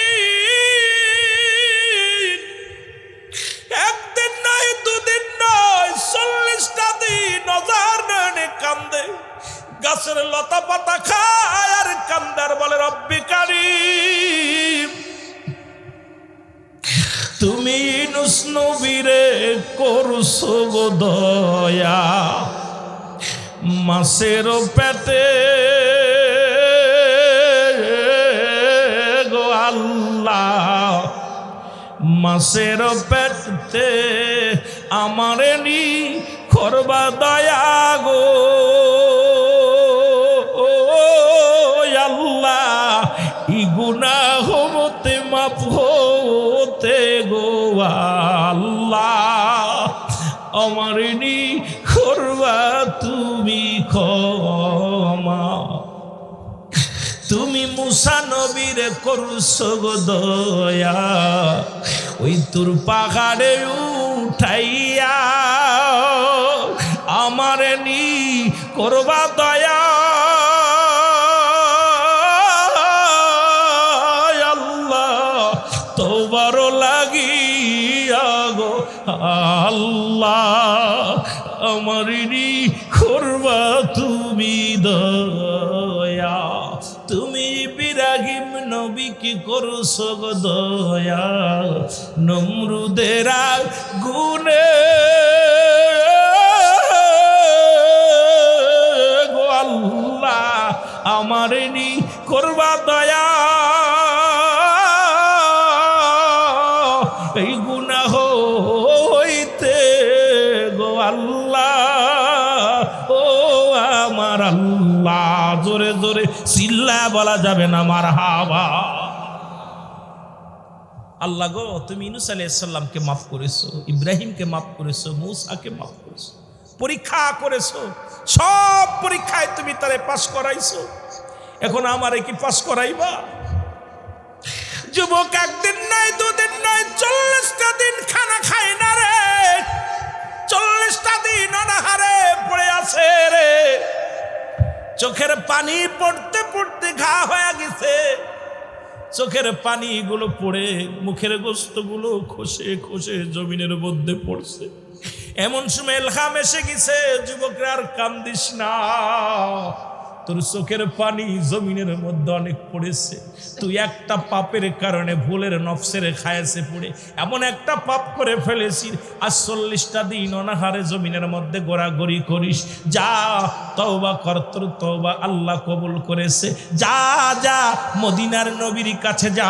S1: একদিন নাই, দুদিন নয়, 40টা দিন নজর নয়নে কান্দে, গাছের লতা পাতা খায় আর কান্দার বলে, রব্বি কারীম, তুমি ইউনূস নবীরে করছো গো দয়া, মাছের পেটে গো আল্লাহ, মাছের পেটে আমারে নি করবা দয়া গো আল্লাহ, ই গুনাহ হতে মাফ হতে গো আল্লাহ। আমারে নি করবা তুমি ক্ষমা। তুমি মুসা নবীরে করছো গো দয়া, ওই তোর পাহাড়ে উঠাইয়া আমারে নি করবা দয়া। আল্লাহ তোবার লাগিয়া গো আল্লাহ আমারে নি করবা তুমি দয়া। তুমি ইব্রাহিম নবী কি করছো গো দয়া, নমরুদের গুনে গো আল্লাহ আমারে নি করবা দয়া। এই গুনাহ হইতে গো আল্লাহ ও আমার আল্লাহ। জোরে জোরে চিল্লা বলা যাবে না মারহাবা। আল্লাহ গো তুমি ইউনূস আলাইহিস সালামকে মাফ করেছো, ইব্রাহিমকে মাফ করেছো, মূসাকে মাফ করেছো, পরীক্ষা করেছো, সব পরীক্ষায় তুমি তারে পাস করাইছো। এখন আমারে কি পাস করাইবা? যুবক একদিন নয় দুদিন নয় 40টা দিন খানা খায় না রে, 40টা দিন অনাহারে পড়ে আছে রে। চোখের পানি পড়তে পড়তে ঘা হয়ে গেছে, চোখের পানিগুলো পড়ে মুখের গোস্তগুলো খসে খসে জমিনের মধ্যে পড়ছে। এমন সময় এলহাম এসে গেছে, যুবকরা আর কান্দিস না, তোর চোখের পানি জমিনের মধ্যে অনেক পড়েছে। তুই একটা পাপের কারণে ভুলের নফসের খায়াছে পড়ে এমন একটা পাপ করে ফেলেছিস, আর 40টা দিন অনাহারে জমিনের মধ্যে গোড়াগড়ি করিস। যা তওবা কর, তোর তওবা আল্লাহ কবুল করেছে। যা যা মদিনার নবীর কাছে যা,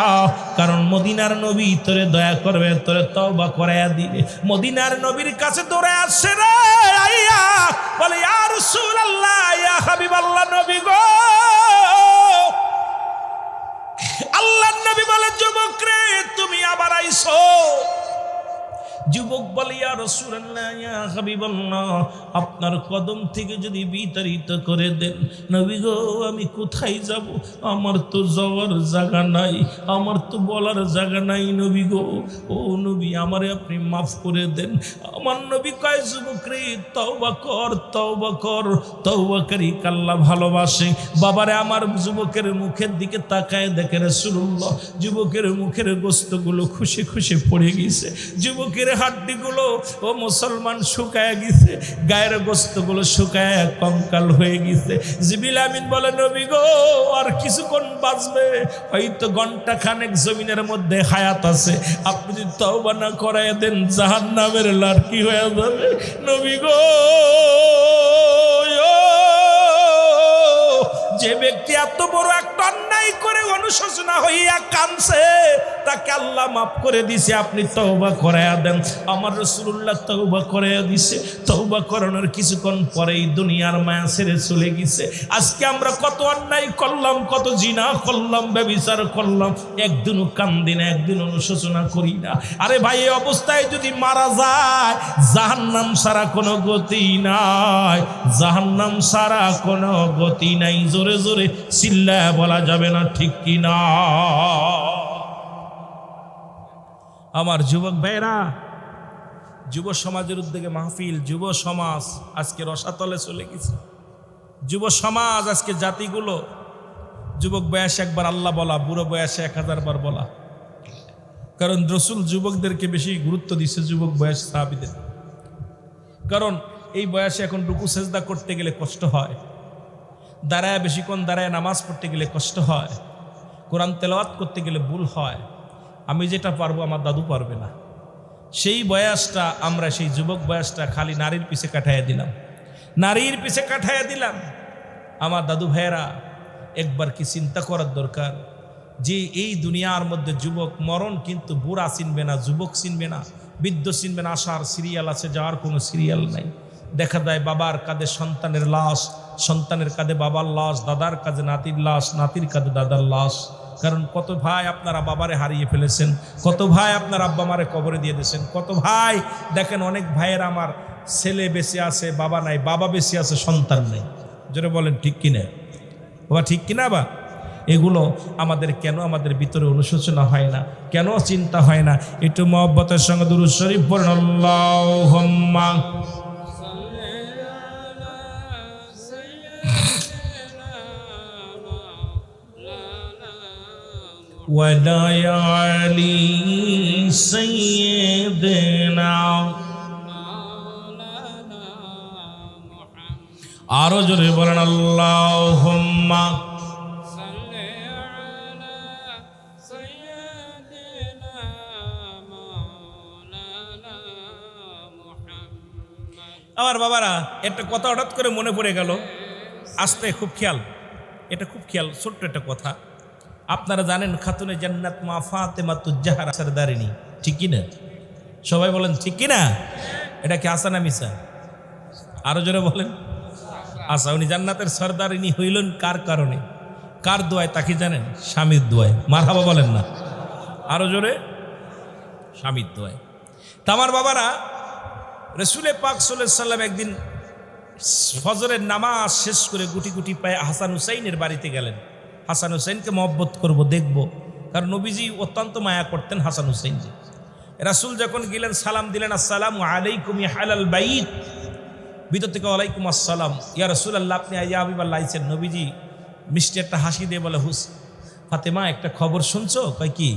S1: কারণ মদিনার নবী তোরে দয়া করবে, তোরে তওবা করাইয়া দিবে। মদিনার নবীর কাছে দৌড়ে আসছে রে আইয়া বলে ইয়া রাসূলুল্লাহ ইয়া হাবিবাল্লাহ নবী গো। আল্লাহর নবী বলে যুবক রে তুমি আবার আইছো। যুবক বলে ইয়া রাসূলুল্লাহ ইয়া হাবিবাল্লাহ আপনার কদম থেকে যদি বিতাড়িত করে দেন নবী গো আমি কোথায় যাব? আমার তো যাওয়ার জায়গা নাই, আমার তো বলার জায়গা নাই নবী গো। ও নবী আমারে আপনি মাফ করে দেন। আমার নবী কয় যুবক রে তওবা কর, তওবা কর, তওবাকারী আল্লাহ ভালোবাসে। বাবারে আমার যুবকের মুখের দিকে তাকায় দেখে রাসূলুল্লাহ যুবকের মুখের গোস্তগুলো খুশি খুশি পড়ে গেছে, যুবকের হাড্ডিগুলো ও মুসলমান শুকায় গেছে, গায়ের গোস্তগুলো শুকায় কঙ্কাল হয়ে গেছে। জিবরিল আমিন বলে নবী গো আর কিছুক্ষণ বাঁচবে, হয়তো ঘন্টা খানেক জমিনের মধ্যে হায়াত আছে, আপনি যদি তওবা না করায় দেন জাহান্নামের লাড়কি হয়ে যাবে। নবী গো যে ব্যক্তি এত বড় একটা অন্যায় করে অনুশোচনা হইয়া কাঁদছে তাকে আল্লাহ মাফ করে দিছে, আপনি তওবা করায়া দেন। আমার রাসূলুল্লাহ তওবা করায়া দিছে, তওবা করানোর কিছুক্ষণ পরেই দুনিয়ার মায়া ছেড়ে চলে গেছে। আজকে আমরা কত অন্যায় করলাম, কত জিনা করলাম, ব্যভিচার করলাম, একদিনও কান্দি না, একদিন অনুশোচনা করি না। আরে ভাই এই অবস্থায় যদি মারা যায় জাহান্নাম ছাড়া কোনো গতি নাই, জাহান্নাম ছাড়া কোনো গতি নাই। জোরে জোরে চিল্লায়া বলা যাবে না ঠিক কি না? আমার যুবক ভাইরা, যুব সমাজের উদ্যোগে মাহফিল, যুব সমাজ আজকে রসাতলে চলে গেছে। যুব সমাজ আজকে জাতিগুলো যুবক বয়সে একবার আল্লাহ বলা, বুড়ো বয়সে 1000 বার বলা। কারণ রাসূল যুবকদেরকে বেশি গুরুত্ব দিচ্ছে যুবক বয়স সাহাবীদের। কারণ এই বয়সে এখন রুকু সেজদা করতে গেলে কষ্ট হয়, দাঁড়ায় বেশিক্ষণ দাঁড়ায় নামাজ পড়তে গেলে কষ্ট হয়, কোরআন তেলাওয়াত করতে গেলে ভুল হয়। আমি যেটা পারবো আমার দাদু পারবে না। সেই বয়সটা আমরা, সেই যুবক বয়সটা খালি নারীর পিছে কাটাইয়া দিলাম, নারীর পিছে কাটাইয়া দিলাম। আমার দাদু ভাইয়েরা একবার কি চিন্তা করার দরকার যে এই দুনিয়ার মধ্যে যুবক মরণ কিন্তু বুড়া চিনবে না, যুবক চিনবে না, বৃদ্ধ চিনবে না। আসার সিরিয়াল আছে, যাওয়ার কোনো সিরিয়াল নাই। দেখা যায় বাবার কাঁধে সন্তানের লাশ, সন্তানের কাঁধে বাবার লাশ, দাদার কাঁধে নাতির লাশ, নাতির কাঁধে দাদার লাশ। কারণ কত ভাই আপনারা বাবারে হারিয়ে ফেলেছেন, কত ভাই আপনার আব্বা মারে কবরে দিয়ে দিয়েছেন, কত ভাই দেখেন অনেক ভাইয়ের আমার ছেলে বেঁচে আছে বাবা নাই, বাবা বেঁচে আছে সন্তান নেই। জোরে বলেন ঠিক কিনা বাবা, ঠিক কিনা বা? এগুলো আমাদের কেন আমাদের ভিতরে অনুশোচনা হয় না, কেন চিন্তা হয় না? একটু মহব্বতের সঙ্গে দুরূদ শরীফ পড়েন, আল্লাহুম্মা ওয়ালা আলি সাইয়্যিদিনা। আরো জোরে বলেন, আল্লাহুম্মা আমার বাবারা, একটা কথা হঠাৎ করে মনে পড়ে গেল, আস্তে খুব খেয়াল, এটা খুব খেয়াল, ছোট্ট একটা কথা। আপনারা জানেন খাতুনে জান্নাত মা ফাতেমাতুজ জাহরা সরদারিনী, ঠিক কিনা? সবাই বলেন ঠিক কিনা? এটা কি আসা না মিসা? আরো জোরে বলেন আচ্ছা। উনি জান্নাতের সরদারিনী হইলেন কার কারণে, কার দোয়ায়? তাকে জানেন? স্বামীর দোয়ায়। মারহাবা বলেন না, আরো জোরে, স্বামীর দোয়ায়। তামার বাবারা, রসুলে পাক সাল্লাল্লাহু আলাইহি সাল্লাম একদিন ফজরের নামাজ শেষ করে গুটি গুটি পায়ে হাসান হুসাইনের বাড়িতে গেলেন। হাসান হুসাইনকে মহব্বত করব, দেখব, কারণ নবীজি অত্যন্ত মায়া করতেন হাসান হুসাইনজি। রাসূল যখন গেলেন সালাম দিলেন, আসসালামু আলাইকুম ইয়া আহলাল বাইত। ভিতর থেকে ওয়ালাইকুম আসসালাম ইয়া রাসূলুল্লাহ, আপনি ইয়া হাবিবাল্লাহ আইছেন। নবীজি মিষ্টি একটা হাসি দিয়ে বলে, ফাতেমা একটা খবর শুনছো? কয় কি?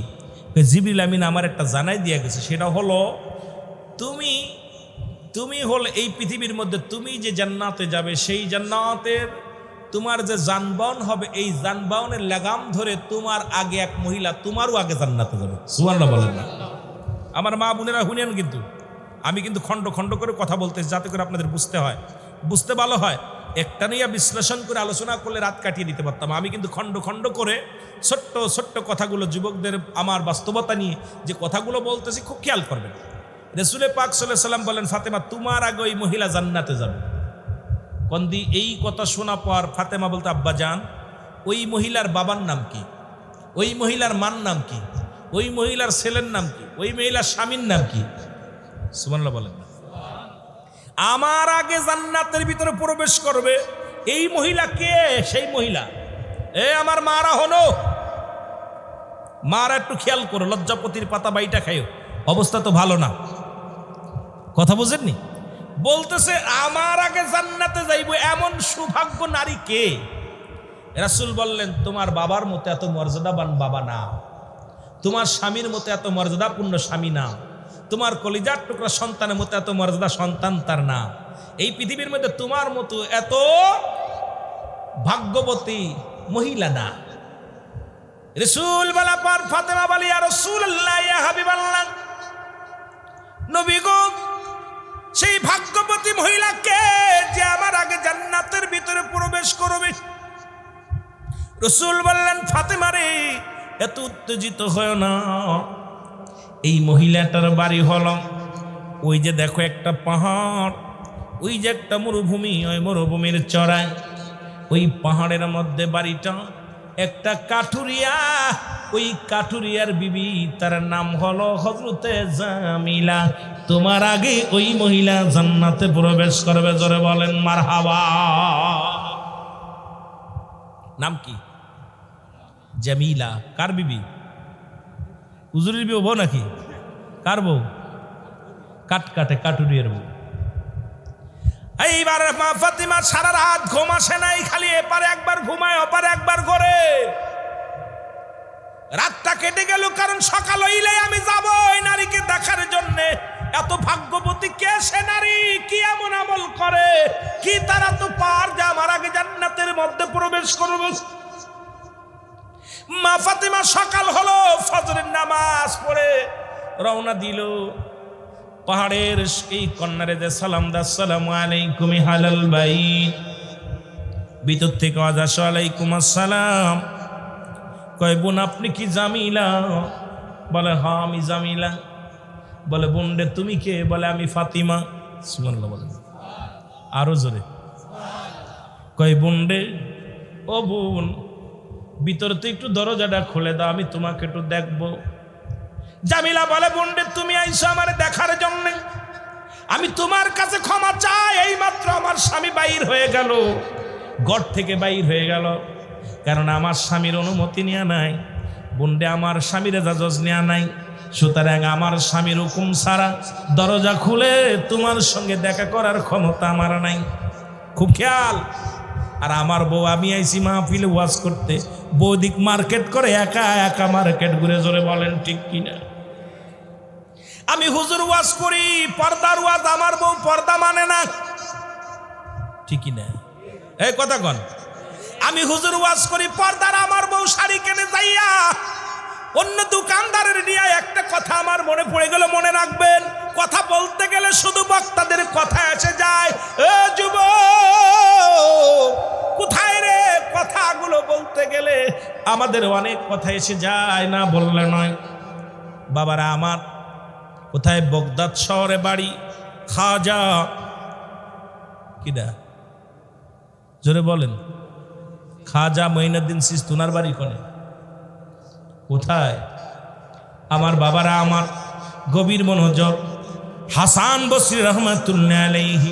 S1: জিবরিল আমিন আমার একটা জানাই দিয়ে গেছে, সেটা হলো তুমি হল এই পৃথিবীর মধ্যে তুমি যে জান্নাতে যাবে, সেই জান্নাতের তোমার যে যানবাহন হবে, এই যানবাহনের লাগাম ধরে তোমার আগে এক মহিলা তোমারও আগে জান্নাতে যাবে। সুবহানাল্লাহ বলেন না? আমার মা বোনেরা শুনেন, কিন্তু আমি কিন্তু খণ্ড খণ্ড করে কথা বলতেছি যাতে করে আপনাদের বুঝতে হয়, বুঝতে ভালো হয়। একটা নিয়ে বিশ্লেষণ করে আলোচনা করলে রাত কাটিয়ে দিতে পারতাম। আমি কিন্তু খণ্ড খণ্ড করে ছোট্ট ছোট্ট কথাগুলো, যুবকদের আমার বাস্তবতা নিয়ে যে কথাগুলো বলতেছি খুব খেয়াল করবেন। রাসূলে পাক সাল্লাল্লাহু আলাইহি সাল্লাম বলেন, ফাতেমা তোমার আগে ওই মহিলা জান্নাতে যাবে। কন্দি এই কথা শোনা পর ফাতেমা বলতে, আব্বা জান, ওই মহিলার বাবার নাম কি? ওই মহিলার মার নাম কি? ওই মহিলার ছেলের নাম কি? ওই মহিলার স্বামীর নাম কি? সুবহানাল্লাহ বলেন না? আমার আগে জান্নাতের ভিতরে প্রবেশ করবে এই মহিলা কে? সেই মহিলা আমার মারা হলো, মারা একটু খেয়াল করো, লজ্জাপতির পাতা বাইটা খাইও, অবস্থা তো ভালো না। কথা বুঝেননি? বলতেছে আমার আগে জান্নাতে যাইব এমন সৌভাগ্য নারী কে? রাসূল বললেন, তোমার বাবার মতো এত মর্যাদাবান বাবা না, তোমার স্বামীর মতো এত মর্যাদাপূর্ণ স্বামী না, তোমার কলিজার টুকরা সন্তানের মতো এত মর্যাদা সন্তান তার না, এই পৃথিবীর মধ্যে তোমার মতো এত ভাগ্যবতী মহিলা না। রাসূল বলা পর ফাতেমা বলি, ইয়া রাসূলুল্লাহ, ইয়া হাবিবাল্লাহ, নবী গো, সেই ভাগ্যবতী মহিলাকে যে আমার আগে জান্নাতের ভিতরে প্রবেশ করবে। রাসূল বললেন, ফাতেমা রে, এত উত্তেজিত হয় না। এই মহিলাটার বাড়ি হলো ওই যে দেখো একটা পাহাড়, ওই যে একটা মরুভূমি, ওই মরুভূমির চড়ায় ওই পাহাড়ের মধ্যে বাড়িটা, একটা কাঠুরিয়া, ওই কাঠুরিয়ার বিবি, তার নাম হলো হযরতে জামিলা। তোমার আগে ওই মহিলা জান্নাতে প্রবেশ করবে। জোরে বলেন মারহাবা। নাম কি? জামিলা। কার বিবি? হুজুরের বউ নাকি? কার বউ? কাটকাটে কাটুরিয়ার বউ। এইবার মা ফাতিমা সারা রাত ঘুম আসে নাই, খালি এপারে একবার ঘুমায় ওপারে একবার ঘরে। রাতটা কেটে গেল, কারণ সকাল হইলে আমি যাব ওই নারীকে দেখার জন্য। এত ভাগ্যবতী কে সে নারী? কি এমন আমল করে, কি তারা তো পার যে আমার আগে জান্নাতের মধ্যে প্রবেশ করবে। মা ফাতিমা সকাল হলো, ফজরের নামাজ পড়ে রওনা দিল। পাহাড়ের এই কন্যারে যে সালাম দা, আসসালামু আলাইকুম হালাল বাইত। ভিতর থেকে আওয়াজ আসে, ওয়ালাইকুম আসসালাম। কয় বোন, আপনি কি জামিলা? বলে হ্যাঁ আমি জামিলা। বলে বোন রে তুমি কে? বলে আমি ফাতিমা। সুবহানাল্লাহ বলেন আরো জোরে। কয় বোন রে, ও বোন, ভিতরে তো একটু দরজাটা খুলে দাও, আমি তোমাকে একটু দেখবো। জামিলা বলে, বোনরে তুমি আইসো আমার দেখার জন্য, আমি তোমার কাছে ক্ষমা চাই। এই মাত্র আমার স্বামী বাইর হয়ে গেল, ঘর থেকে বাইর হয়ে গেল, কারণ আমার স্বামীর অনুমতি নেওয়া নাই। বোনরে আমার স্বামীর এজাজত নেওয়া নাই, সুতরাং আমার স্বামীর হুকুম ছাড়া দরজা খুলে তোমার সঙ্গে দেখা করার ক্ষমতা আমার নাই। খুব খেয়াল। আর আমার বউ, আমি আইসি মাহফিলে ওয়াজ করতে, বৌদিক মার্কেট করে একা একা মার্কেট ঘুরে, জোরে বলেন ঠিক কিনা? আমি হুজুর ওয়াজ করি, পর্দার ওয়াজ, আমার বউ পর্দা মানে না, ঠিক কিনা? এই কথা কন। আমি হুজুর ওয়াজ করি, পর্দার, আমার বউ শাড়ি কেনে যাইয়া অন্য দোকানদারের নিয়ে একটা কথা আমার মনে পড়ে গেল, মনে রাখবেন। কথা বলতে গেলে শুধু বক্তাদের কথা এসে যায়। এ যুবক, কোথায় রে? কথাগুলো বলতে গেলে আমাদের অনেক কথা এসে যায়, না বললে নয়। বাবারা আমার, কোথায়? বগদাদ শহরে বাড়ি, খাজা কিনা, জোরে বলেন। খাজা মঈনুদ্দিন চিশতির বাড়ি কোনে? কোথায়? আমার বাবারা আমার, গভীর মনোযোগ। হাসান বসরি রহমাতুল্লাহ আলাইহি,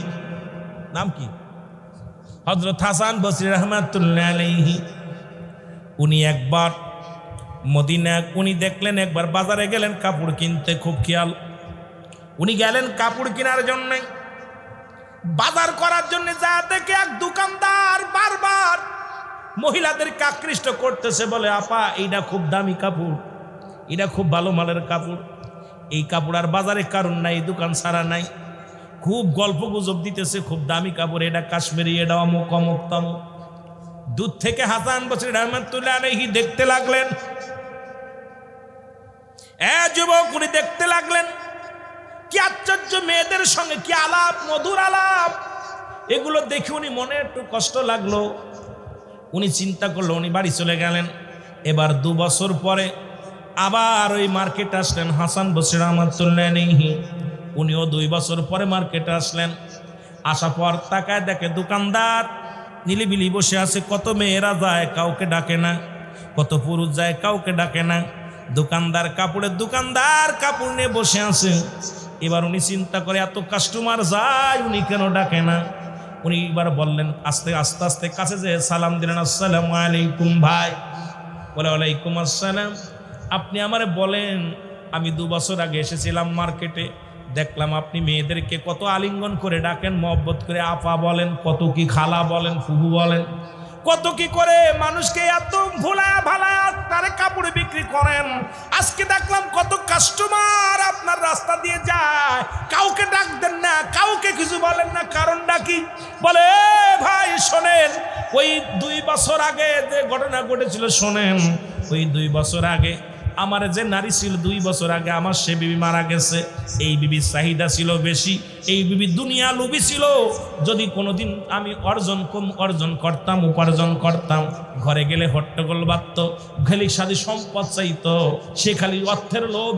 S1: নাম কি? হযরত হাসান বসরি রহমাতুল্লাহ আলাইহি। উনি একবার মদিনা, উনি দেখলেন, একবার বাজারে গেলেন কাপড় কিনতে, খুব খেয়াল। উনি গেলেন কাপড় কেনার জন্য, বাজার করার জন্য, যা দেখে এক দোকানদার বারবার মহিলাদেরকে আকৃষ্ট করতেছে, বলে, আপা এইটা খুব দামি কাপড়, এটা খুব ভালো মালের কাপড়, এই কাপড় আর বাজারে কারণ নাই, দোকান ছাড়া নাই। খুব গল্প গুজব দিতেছে, খুব দামি কাপড়, এটা কাশ্মীরি, এটা অমুক অমুক তমুক। দূর থেকে হাসান বসরি রহমাতুল্লাহ আলাইহি দেখতে লাগলেন। যুবক, উনি দেখতে লাগলেন, কি আশ্চর্য, মেয়েদের সঙ্গে কি আলাপ, মধুর আলাপ। এগুলো দেখে উনি মনে একটু কষ্ট লাগলো। উনি চিন্তা করলো, উনি বাড়ি চলে গেলেন। এবার 2 বছর পরে আবার ওই মার্কেটে আসলেন হাসান বসরি রহমাতুল্লাহ আলাইহি। উনিও 2 বছর পরে মার্কেটে আসলেন। আসা পর তাকায় দেখে দোকানদার নিলিবিলি বসে আছে। কত মেয়েরা যায়, কাউকে ডাকে না, কত পুরুষ যায়, কাউকে ডাকে না। দোকানদার কাপড় নিয়ে বসে আছে। এবার উনি চিন্তা করে, এত কাস্টমার যায়, উনি কেন ডাকে না? উনি এবার বললেন, আস্তে আস্তে কাছে যে সালাম দিলেন, আসসালামু আলাইকুম ভাই। বলে, ওয়ালাইকুম আসসালাম। আপনি আমারে বলেন, আমি 2 বছর আগে এসেছিলাম মার্কেটে, দেখলাম আপনি মেয়েদেরকে কত আলিঙ্গন করে ডাকেন, মহব্বত করে আপা বলেন, কত কি খালা বলেন, ফুফু বলেন, কত কি করে মানুষকে এত ভোলা ভালা তারে কাপড়ে বিক্রি করেন। আজকে দেখলাম কত কাস্টমার আপনার রাস্তা দিয়ে যায়, কাউকে ডাক দেন না, কাউকে কিছু বলেন না, কারণটা কি? বলে, ভাই শোনেন, ওই 2 বছর আগে যে ঘটনা ঘটেছিল শোনেন। ওই 2 বছর আগে আমার যে নারী ছিল, 2 বছর আগে আমার সে বিবি মারা গেছে। এই বিবির চাহিদা ছিল বেশি, এই বিবি দুনিয়া লোভী ছিল। যদি কোনোদিন আমি উপার্জন করতাম, ঘরে গেলে হট্টগোল বাঁধত, খালি সাথে সম্পদ চাইতো। সে খালি অর্থের লোভ,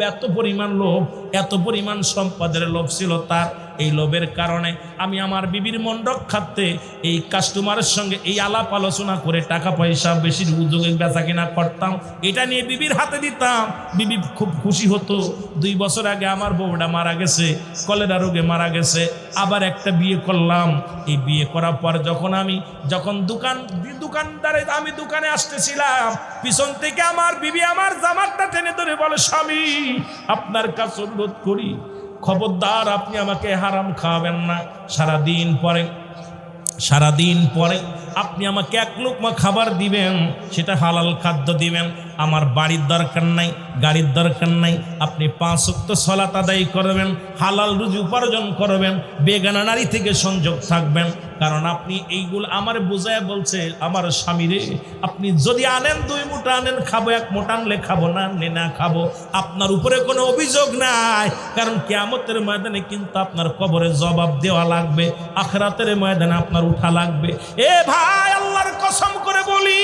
S1: এত পরিমাণ সম্পদের লোভ ছিল তার। এই লোভের কারণে আমি আমার বিবির মন রক্ষার্থে এই কাস্টমারের সঙ্গে এই আলাপ আলোচনা করে টাকা পয়সা বেশি উদ্যোগে বেচা কিনা করতাম, এটা নিয়ে বিবির হাতে দিতাম। বিবি খুব খুশি হতো। 2 বছর আগে আমার বউটা মারা গেছে, কলেরা রোগে মারা গেছে। আবার একটা বিয়ে করলাম। এই বিয়ে করার পর যখন আমি দোকানে আসতেছিলাম, পিছন থেকে আমার বিবি আমার জামাটা টেনে ধরে বলে, স্বামী আপনার কাছে অনুরোধ করি, খবরদার আপনি আমাকে হারাম খাওয়াবেন না। সারাদিন পরে আপনি আমাকে 1 লোকমা খাবার দিবেন, সেটা হালাল খাদ্য দিবেন। আমার বাড়ির দরকার নাই, গাড়ির দরকার নাই। আপনি 5 ওয়াক্ত সালাত আদায় করবেন, হালাল রুজি উপার্জন করবেন, বেগানা নারী থেকে সংযোগ থাকবেন। কারণ আপনি এইগুলো আমার বোঝায় বলছে, আমার স্বামী রে, আপনি যদি আনেন 2 মুঠা আনেন, খাবো, 1 মুঠা আনলে খাবো, না আনলে না খাবো। আপনার উপরে কোনো অভিযোগ নাই, কারণ কিয়ামতের ময়দানে কিন্তু আপনার কবরে জবাব দেওয়া লাগবে, আখিরাতের ময়দানে আপনার উঠা লাগবে। এ ভাই, আল্লাহর কসম করে বলি,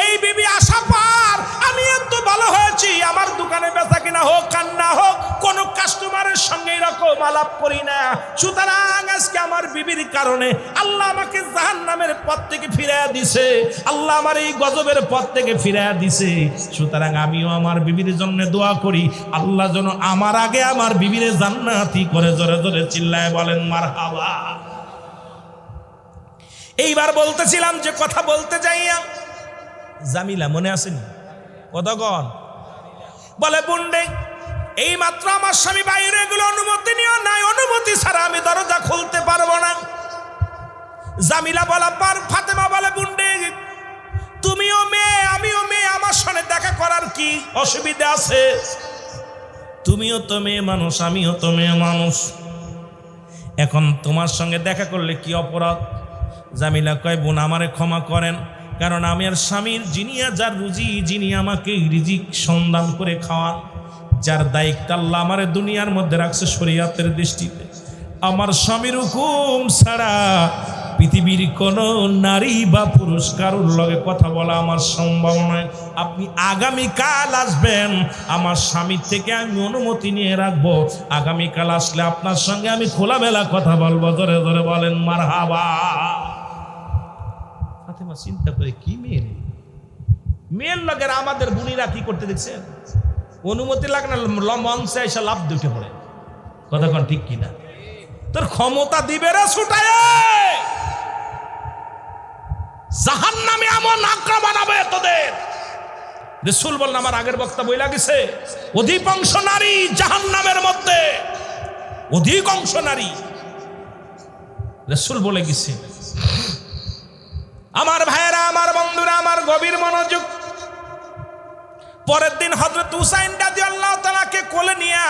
S1: এই বিবি আশা পার আমি এত ভালো হয়েছি, আমার দোকানে বেচা কিনা হোক আর না হোক, কোনো কাস্টমারের সঙ্গে এরকম আলাপ করি না। সুতরাং আজকে আমার বিবির কারণে আল্লাহ আমাকে জাহান্নামের পথ থেকে ফিরাইয়া দিছে, আল্লাহ আমার এই গজবের পথ থেকে ফিরাইয়া দিছে। সুতরাং আমিও আমার বিবির জন্য দোয়া করি, আল্লাহ যেন আমার আগে আমার বিবিরে জান্নাতি করে। জোরে জোরে চিল্লায় বলেন মারহাবা। এইবার বলতেছিলাম যে কথা বলতে যাইয়া জামিলা মনে আসেনি কতক্ষণ বলে বুন্ডে এই মাত্র আমার স্বামী বাইরে এগুলো অনুমতি নিও নাই, অনুমতি ছাড়া আমি দরজা খুলতে পারবো না। জামিলা বলা পার ফাতেমা বলে বুন্ডে তুমিও মেয়ে আমিও মেয়ে, আমার সঙ্গে দেখা করার কি অসুবিধা আছে? তুমিও তো মেয়ে মানুষ আমিও তো মেয়ে মানুষ, এখন তোমার সঙ্গে দেখা করলে কি অপরাধ? জামিলা কয় বোন আমারে ক্ষমা করেন, কারণ আমি আর স্বামীর যিনি যার রুজি, যিনি আমাকে রিজিক সন্ধান করে খাওয়ান, যার দায়িত্ব আল্লাহ আমারে দুনিয়ার মধ্যে রাখছে শরীয়তের দৃষ্টিতে, আমার স্বামীর হুকুম ছাড়া পৃথিবীর কোন নারী বা পুরুষ কারোর লগে কথা বলা আমার সম্ভব নয়। আপনি আগামীকাল আসবেন, আমার স্বামীর থেকে আমি অনুমতি নিয়ে রাখবো, আগামীকাল আসলে আপনার সঙ্গে আমি খোলামেলা কথা বলবো। ধরে ধরে বলেন মারহাবা। ফাতেমা চিন্তা করে কি মেয়ে, মেয়ের লগের আমাদের বুনিরা কি করতে দেখছেন, অনুমতি লাগে না মঞ্চে এসে লাভ দুটে পড়ে। কতক্ষণ ঠিক কিনা? তোর ক্ষমতা দিবে রে ছুটায়, জাহান্নামে এমন আক্রমণ বানাবে তোদের। রাসূল বলেন, আমার আগের বক্তা বইলা গেছে, অধিকাংশ নারী জাহান্নামের মধ্যে, অধিকাংশ নারী। রাসূল বলে গেছে। আমার ভাইয়েরা, আমার বন্ধুরা, আমার গভীর মনোযোগ। পরের দিন হযরত হুসাইন রাদিয়াল্লাহু তাআলাকে কোলে নিয়ে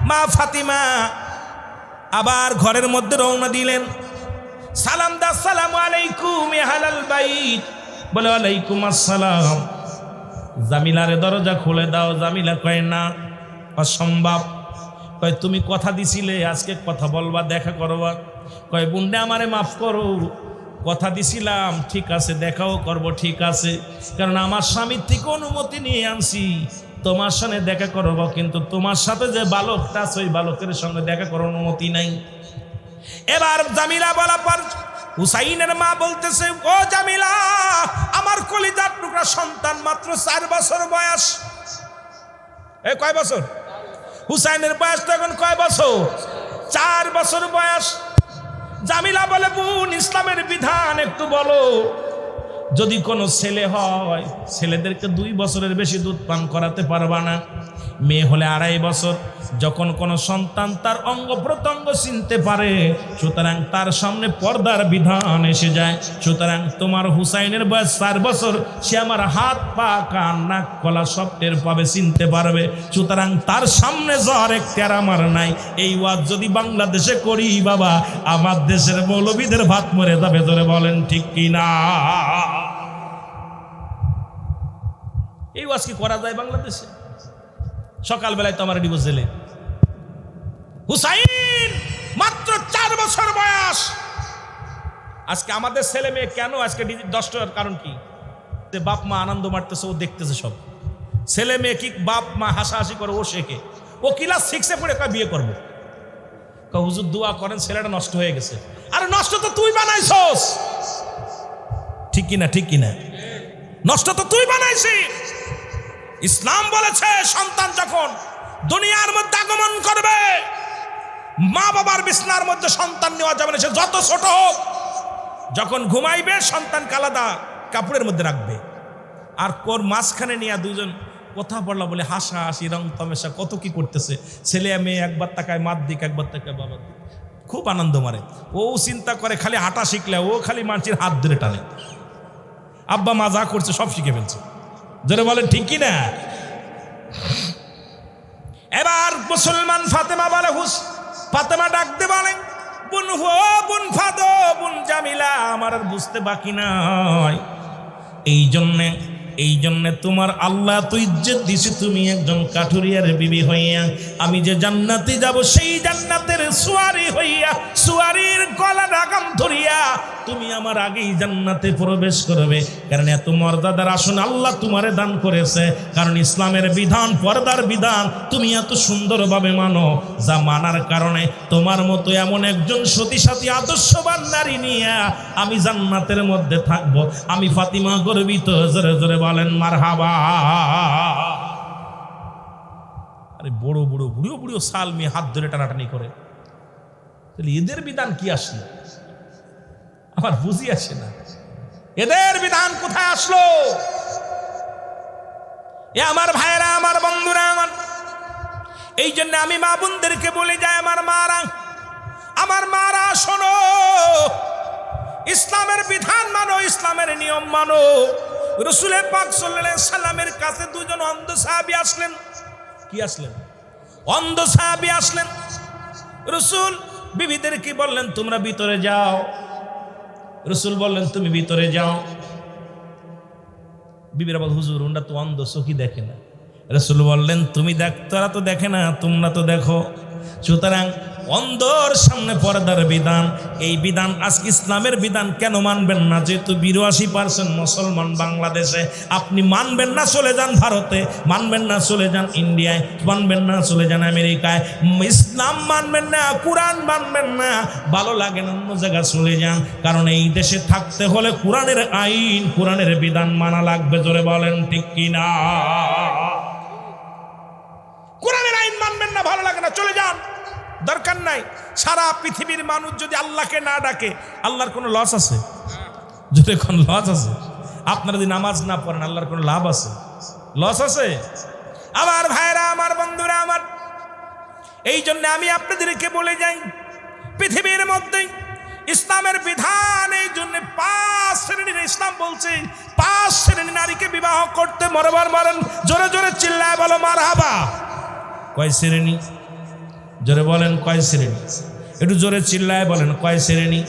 S1: মা ফাতিমা আবার ঘরের মধ্যে রওনা দিলেন। সালাম দা, আসসালামু আলাইকুম ইয়া আহলাল বাইত। বলে ওয়ালাইকুম আসসালাম। জামিলারে দরজা খুলে দাও। জামিলা কয় না, অসম্ভব। কয় তুমি কথা দিছিলে আজকে কথা বলবা, দেখা করবা। কয় বুন্ডে আমারে মাফ করো, কথা দিছিলাম ঠিক আছে, দেখাও করব ঠিক আছে, কারণ আমার স্বামীর থেকে অনুমতি নিয়ে আনছি তোমার সাথে দেখা করব, কিন্তু তোমার সাথে যে বালকটা আছে ওই বালকের সঙ্গে দেখা করার অনুমতি নাই। এবার জামিলা বলা পর হুসাইনের মা বলতেছে, ও জামিলা, আমার কলিজার টুকরা সন্তান মাত্র 4 বছর বয়স। এ কয় বছর? হুসাইনের বয়স তো এখন কয় বছর? 4 বছর বয়স। জামিলা বলে, বোন ইসলামের বিধান একটু বলো, যদি কোনো ছেলে হয় ছেলেদেরকে 2 বছরের বেশি দুধ পান করাতে পারবা না, মেয়ে হলে 2.5 বছর। যখন কোনো সন্তান তার অঙ্গ প্রত্যঙ্গ চিনতে পারে, সুতরাং তার সামনে পর্দার বিধান এসে যায়। সুতরাং তোমার হুসাইনের বয়স 4 বছর, সে আমার হাত পা কান নাক গলা সব টের পাবে, চিনতে পারবে। সুতরাং তার সামনে যাওয়ার এখতিয়ার আমার নাই। এই ওয়াজ যদি বাংলাদেশে করি বাবা, আমার দেশের মৌলবীদের ভাত মরে যাবে। ধরে বলেন ঠিক কিনা? এই ওয়াজ কি করা যায় বাংলাদেশে? সকালবেলায় তো আমার ডিভোর্স দিলে। হুসাইন মাত্র 4 বছর বয়স। আজকে আমাদের ছেলে মেয়ে কেন আজকে নষ্ট হওয়ার কারণ কি? বাপ মা আনন্দ মারতেছে, ও দেখতেছে সব। ছেলে মেয়ে কি বাপ মা হাসাহাসি করে, ও শেখে। ও ক্লাস 6-এ পড়ে কয় বিয়ে করবো। হুজুর দোয়া করেন ছেলেটা নষ্ট হয়ে গেছে। আরে নষ্ট তো তুই বানাইছস, ঠিক কিনা? ঠিক কিনা? নষ্ট তো তুই বানাইছিস। ইসলাম বলেছে সন্তান যখন দুনিয়ার মধ্যে আগমন করবে, মা বাবার বিছনার মধ্যে সন্তান নেওয়া যাবে না, সে যত ছোট হোক। যখন ঘুমাইবে সন্তানকে আলাদা কাপড়ের মধ্যে রাখবে, আর কোর মাঝখানে নিয়ে দুজন কথা বললা বলে হাসাহাসি রং তামাশা কত কি করতেছে। ছেলে মেয়ে একবার তাকায় মার দিক, একবার তাকায় বাবার দিক, খুব আনন্দ মারে। ও চিন্তা করে খালি হাঁটা শিখলে ও খালি মানুষের হাত ধরে টানে। আব্বা মা যা করছে সব শিখে ফেলছে। যারা বলেন ঠিক কি না? এবার মুসলমান ফাতেমা বলে, ফাতেমা ডাকতে বলে, বোন হো, বোন ফাদো, বোন জামিলা, আমার আর বুঝতে বাকি নাই। এই জন্যে এই জন্য তোমার আল্লাহ তো ইজ্জত দিছে, তুমি একজন কাঠুরিয়ার বিবি হইয়া আমি যে জান্নাতে যাব সেই জান্নাতের সুয়ারি হইয়া সুয়ারির গলা রাগাম ধরিয়া তুমি আমার আগেই জান্নাতে প্রবেশ করবে। কারণ এত মর্যাদার আসন আল্লাহ তোমারে দান করেছে, কারণ ইসলামের বিধান, পর্দার বিধান তুমি এত সুন্দরভাবে মানো, যা মানার কারণে তোমার মতো এমন একজন সতী সাথী আদর্শবান নারী নিয়ে আমি জান্নাতের মধ্যে থাকবো। আমি ফাতিমা গর্বিত। জোরে জোরে বলেন মারহাবা। আরে বড় বড় বুড়ো বুড়ো সাল মেয়ে হাত ধরে টানাটানি করে, তাহলে এদের বিধান কি আসলো? আমার বুঝি আসে না, এদের বিধান কোথায় আসলো? এ আমার ভাইরা, আমার বন্ধুরা, এই জন্য আমি মা বোনদেরকে বলে যাই, আমার মারা শোনো, ইসলামের বিধান মানো, ইসলামের নিয়ম মানো। রাসূল পাক সাল্লাল্লাহু আলাইহি সাল্লামের কাছে দুজন অন্ধ সাহাবী আসলেন। কি আসলেন? অন্ধ সাহাবী আসলেন। রাসূল বিবিদেরকে বললেন তোমরা ভিতরে যাও। রাসূল বললেন তুমি ভিতরে যাও। বিবিরা বল হুজুর ওরা তো অন্ধ, চোখই দেখে না। রাসূল বললেন তুমি দেখ, তারা তো দেখে না, তোমরা তো দেখো। সুতরাং অন্ধর সামনে পর্দার বিধান, এই বিধান আজকে ইসলামের বিধান কেন মানবেন না? যেহেতু 82% মুসলমান বাংলাদেশে, আপনি মানবেন না চলে যান ভারতে, মানবেন না চলে যান ইন্ডিয়ায়, মানবেন না চলে যান আমেরিকায়। ইসলাম মানবেন না, কোরআন মানবেন না, ভালো লাগে না অন্য জায়গায় চলে যান। কারণ এই দেশে থাকতে হলে কোরআনের আইন, কোরআনের বিধান মানা লাগবে। জোরে বলেন ঠিক কিনা? কোরআনের আইন মানবেন না, ভালো লাগে না, চলে যান, দরকার নাই। সারা পৃথিবীর মানুষ যদি আল্লাহকে না ডাকে, আল্লাহর কোনো লস আছে? যদি কোন লস আছে? আপনারা যদি নামাজ না পড়েন, আল্লাহর কোনো লাভ আছে? লস আছে? আমার ভাইরা, আমার বন্ধুরা, এই জন্য আমি আপনাদেরকে বলে যাই, পৃথিবীর মধ্যে ইসলামের বিধান, এই জন্য 5 শ্রেণীর ইসলাম বলছে, 5 শ্রেণীর নারীকে বিবাহ করতে মরবার মরেন। জোরে জোরে চিল্লায় বলো মারহাবা। কয় শ্রেণী? জোরে বলেন কয় শ্রেণী? একটু জোরে চিল্লায় বলেন কয় শ্রেণী?